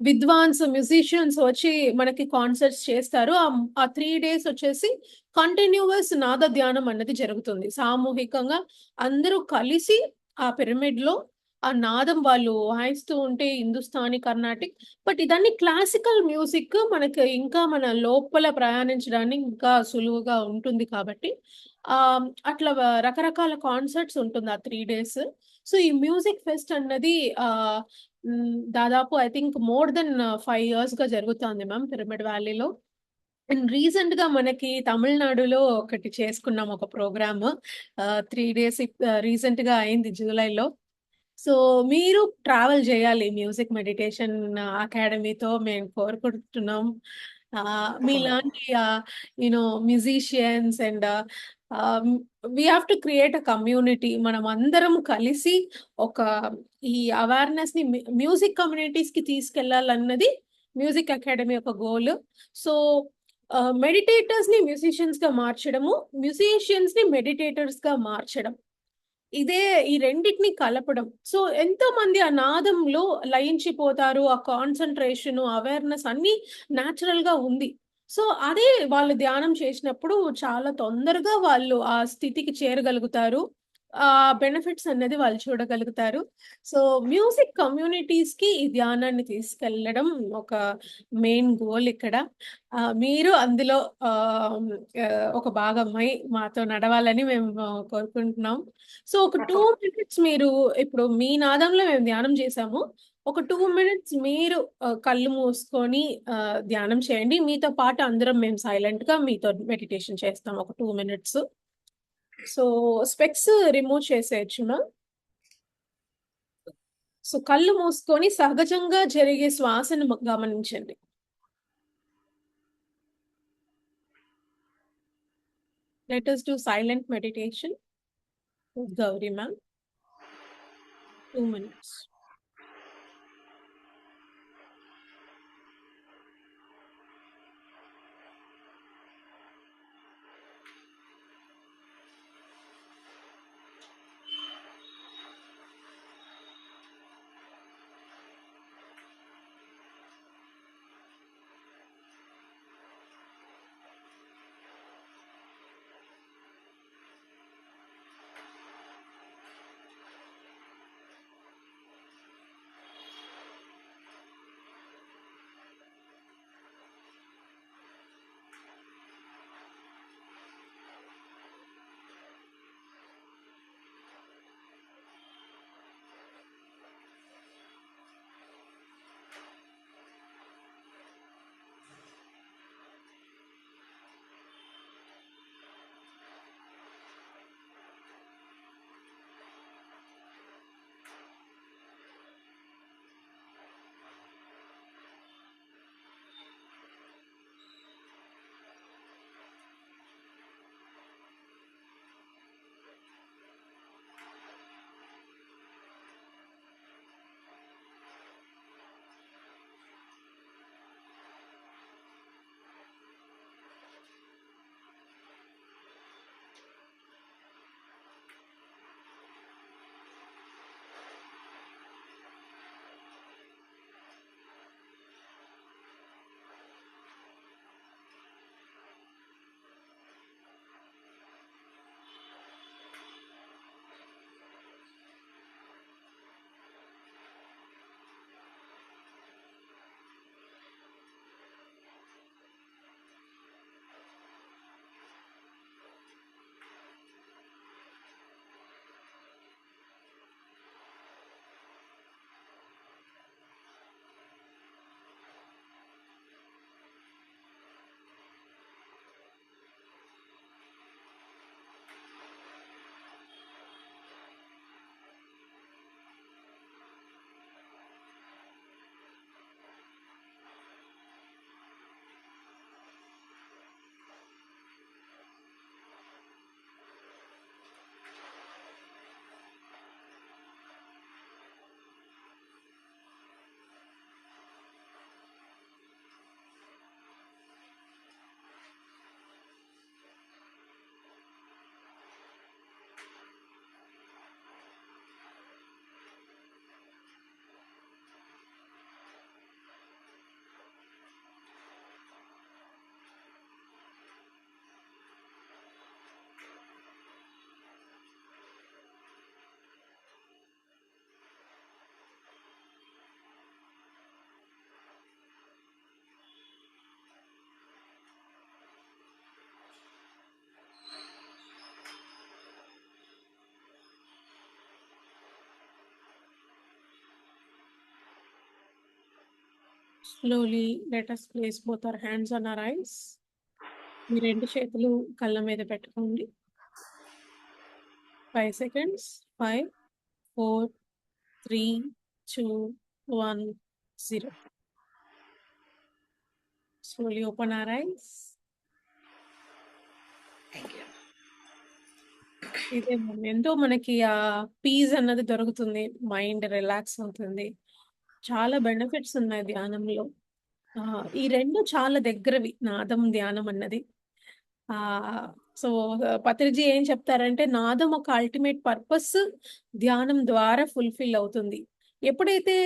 విద్వాన్స్, మ్యూజిషియన్స్ వచ్చి మనకి కాన్సర్ట్స్ చేస్తారు. ఆ 3 డేస్ వచ్చేసి కంటిన్యూయస్ నాద ధ్యానం అన్నది జరుగుతుంది. సామూహికంగా అందరూ కలిసి ఆ పిరమిడ్‌లో ఆ నాదం వాళ్ళు వాయిస్తూ ఉంటే హిందుస్థానీ, కర్ణాటిక్ బట్ ఇదన్నీ క్లాసికల్ మ్యూజిక్ మనకి ఇంకా మన లోపల ప్రయాణించడానికి ఇంకా సులువుగా ఉంటుంది కాబట్టి అట్లా రకరకాల కాన్సర్ట్స్ ఉంటుంది ఆ 3 డేస్. సో, ఈ మ్యూజిక్ ఫెస్ట్ అన్నది దాదాపు ఐ థింక్ మోర్ దెన్ 5 ఇయర్స్‌గా జరుగుతోంది మ్యామ్ పిరమిడ్ వ్యాలీలో. అండ్ రీసెంట్‌గా మనకి తమిళనాడులో ఒకటి చేసుకున్నాం ఒక ప్రోగ్రామ్. 3 డేస్ రీసెంట్‌గా అయింది జూలైలో. సో, మీరు ట్రావెల్ జేయాలి మ్యూజిక్ మెడిటేషన్ అకాడమీతో మేము కోరుకుంటున్నాం. తప్పకుండా. మీలాంటి you know musicians and we have to create a community. మనమందరం కలిసి ఒక ఈ అవేర్‌నెస్‌ని మ్యూజిక్ కమ్యూనిటీస్‌కి తీసుకెళ్లాలన్నది మ్యూజిక్ అకాడమీ యొక్క గోల్. సో, మెడిటేటర్స్‌ని మ్యూజిషియన్స్‌గా మార్చడము, మ్యూజిషియన్స్‌ని మెడిటేటర్స్‌గా మార్చడం. ఇదే ఈ రెండిటిని కలపడం. సో, ఎంతోమంది ఆ నాదంలో లయించిపోతారు. ఆ కాన్సంట్రేషను, అవేర్‌నెస్ అన్నీ నేచురల్‌గా ఉంది. సో, అదే వాళ్ళు ధ్యానం చేసినప్పుడు చాలా తొందరగా వాళ్ళు ఆ స్థితికి చేరగలుగుతారు. బెనిఫిట్స్ అన్నది వాళ్ళు చూడగలుగుతారు. సో, మ్యూజిక్ కమ్యూనిటీస్‌కి ఈ ధ్యానాన్ని తీసుకెళ్లడం ఒక మెయిన్ గోల్ ఇక్కడ. మీరు అందులో ఆహ్, ఒక భాగమై మాతో నడవాలని మేము కోరుకుంటున్నాం. సో, ఒక 2 తప్పకుండా. మినిట్స్ మీరు ఇప్పుడు మీ నాదంలో మేము ధ్యానం చేసాము. ఒక 2 మినిట్స్ మీరు కళ్ళు మూసుకొని ధ్యానం చేయండి. మీతో పాటు అందరం మేము సైలెంట్‌గా మీతో మెడిటేషన్ చేస్తాం ఒక 2 మినిట్స్. సో, స్పెక్స్ రిమూవ్ చేసేయొచ్చు మ్యామ్. సో, కళ్ళు మూసుకొని సహజంగా జరిగే శ్వాసను గమనించండి. Let us do silent meditation with Gauri ma'am. 2 minutes. Slowly, let us place both our hands on our eyes. మీ రెండు చేతులు కళ్ళ మీద పెట్టుకోండి. 5 seconds. 5, 4, 3, 2, 1, 0. Slowly open our eyes. Thank you. ఇదే ఎంతో మనకి ఆ పీస్ అన్నది దొరుకుతుంది. మైండ్ రిలాక్స్ అవుతుంది. చాలా బెనిఫిట్స్ ఉన్నాయి ధ్యానంలో. ఈ 2 చాలా దగ్గరవి నాదం, ధ్యానం అన్నది. సో, పత్రిజీ ఏం చెప్తారంటే నాదం ఒక అల్టిమేట్ పర్పస్ ధ్యానం ద్వారా ఫుల్‌ఫిల్ అవుతుంది. ఎప్పుడైతే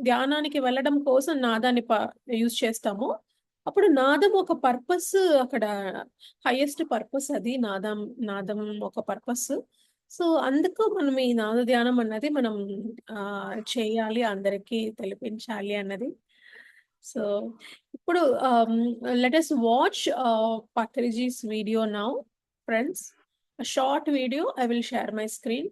ధ్యానానికి వెళ్ళడం కోసం నాదాన్ని యూజ్ చేస్తామో, అప్పుడు నాదం ఒక పర్పస్ అక్కడ హైయెస్ట్ పర్పస్ అది నాదం ఒక పర్పస్. సో, అందుకు మనం ఈ నాద ధ్యానం అన్నది మనం చేయాలి, అందరికీ తెలిపించాలి అన్నది. సో, ఇప్పుడు let us watch Patriji's video now, friends. A short video. I will share my screen.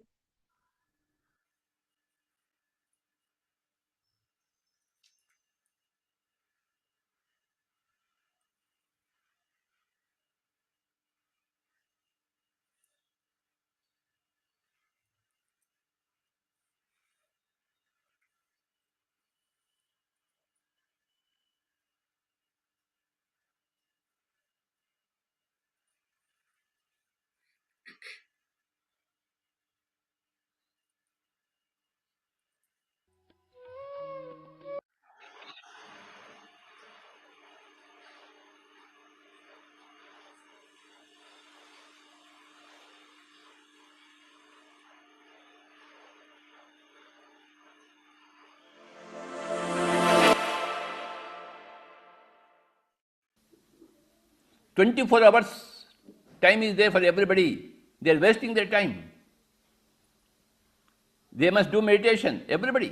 "24 hours time is there for everybody. They are wasting their time. They must do meditation, everybody.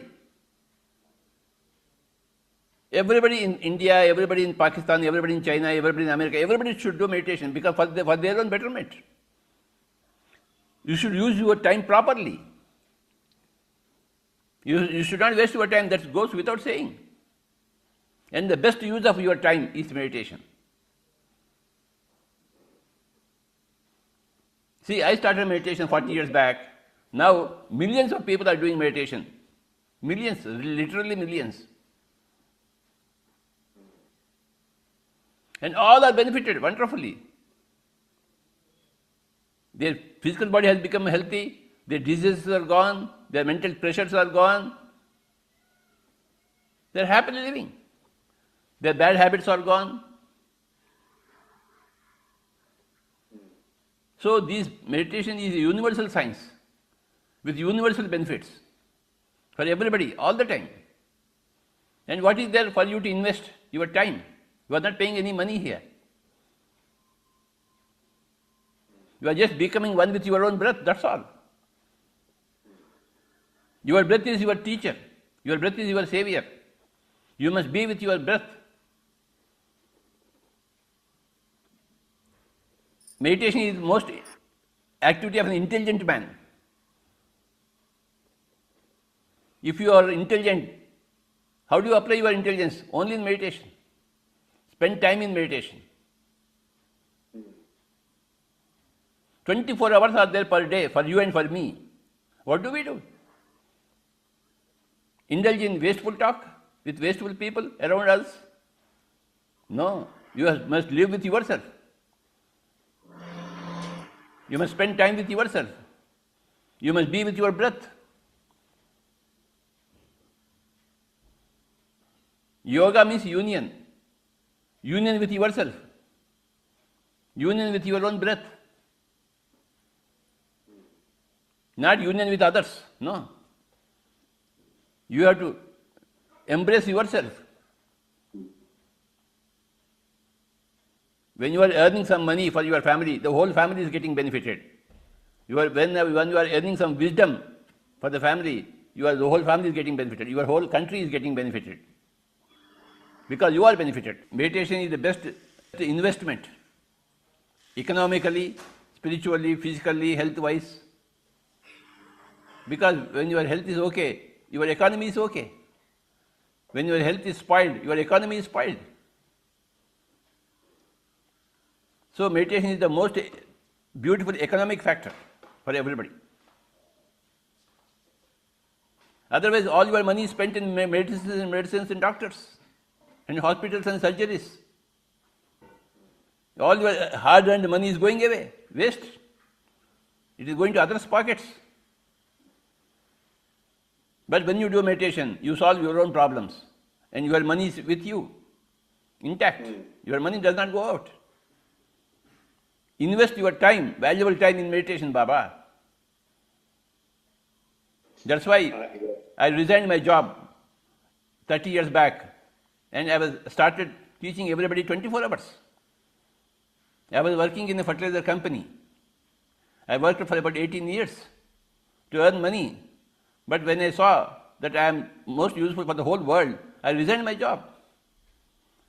Everybody in India, everybody in Pakistan, everybody in China, everybody in America, everybody should do meditation because for their own betterment. You should use your time properly. You should not waste your time. That goes without saying. And the best use of your time is meditation. See, I started meditation 40 years back. Now, millions of people are doing meditation. Millions, literally millions. And all are benefited wonderfully. Their physical body has become healthy, their diseases are gone, their mental pressures are gone. They are happily living. Their bad habits are gone. So, this meditation is a universal science with universal benefits for everybody all the time. And what is there for you to invest your time? You are not paying any money here. You are just becoming one with your own breath, that's all. Your breath is your teacher. Your breath is your savior. You must be with your breath. Meditation is most activity of an intelligent man. If you are intelligent, how do you apply your intelligence? Only in meditation. Spend time in meditation. 24 hours are there per day for you and for me. What do we do? Indulge in wasteful talk with wasteful people around us? No, you must live with yourself. You must spend time with yourself. You must be with your breath. Yoga means union. Union with yourself. Union with your own breath. Not union with others. No. You have to embrace yourself. When you are earning some money for your family, the whole family is getting benefited. When you are earning some wisdom for the family, the whole family is getting benefited. Your whole country is getting benefited. Because you are benefited. Meditation is the best investment. Economically, spiritually, physically, health-wise. Because when your health is okay, your economy is okay. When your health is spoiled, your economy is spoiled. So meditation is the most beautiful economic factor for everybody. Otherwise, all your money is spent in medicines and doctors, and hospitals and surgeries. All your hard-earned money is going away, waste. It is going to others' pockets. But when you do meditation, you solve your own problems, and your money is with you, intact. Your money does not go out. Invest your time, valuable time in meditation, Baba. That's why I resigned my job 30 years back, and I started teaching everybody 24 hours. I was working in a fertilizer company. I worked for about 18 years to earn money. But when I saw that I am most useful for the whole world, I resigned my job.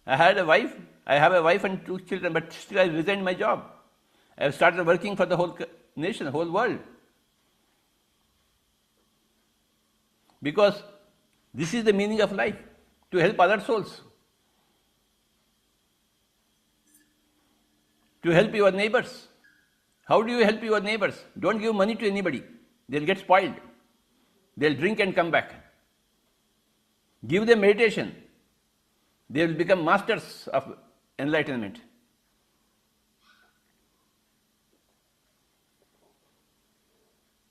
I have a wife and 2 children, but still I resigned my job. I have started working for the whole nation, the whole world. Because this is the meaning of life, to help other souls. To help your neighbors. How do you help your neighbors? Don't give money to anybody. They'll get spoiled. They'll drink and come back. Give them meditation. They will become masters of enlightenment.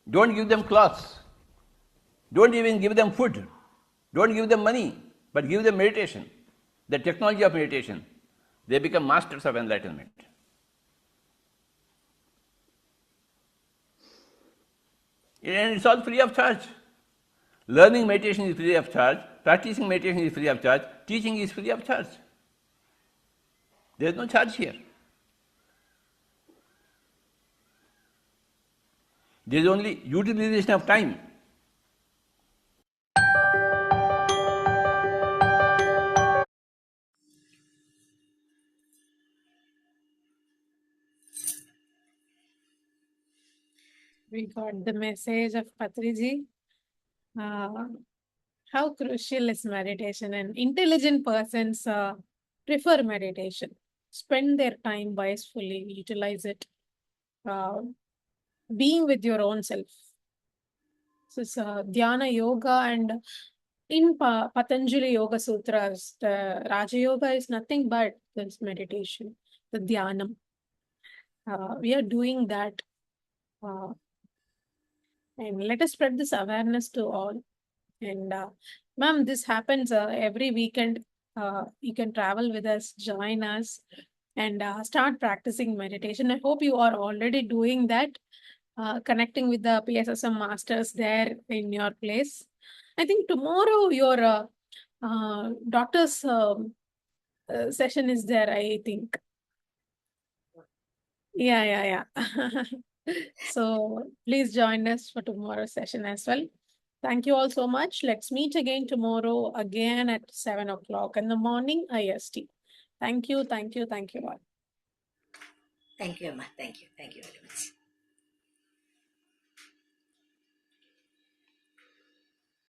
Don't give them clothes. Don't even give them food. Don't give them money, but give them meditation, the technology of meditation. They become masters of enlightenment. And it's all free of charge. Learning meditation is free of charge, practicing meditation is free of charge, teaching is free of charge. There is no charge here. There is only utilization of time. We got the message of Patriji. How crucial is meditation, and intelligent persons prefer meditation. Spend their time wisely, utilize it. Being with your own self. So it's Dhyana Yoga, and in Patanjali Yoga Sutras, the Raja Yoga is nothing but this meditation, the Dhyanam. We are doing that. And let us spread this awareness to all. And ma'am, this happens every weekend. You can travel with us, join us, and start practicing meditation. I hope you are already doing that, connecting with the PSSM masters there in your place. I think tomorrow your doctor's session is there, I think. Yeah. So please join us for tomorrow's session as well. Thank you all so much. Let's meet again tomorrow, again at 7 o'clock in the morning, IST. Thank you all. Thank you, Amma. Thank you very much.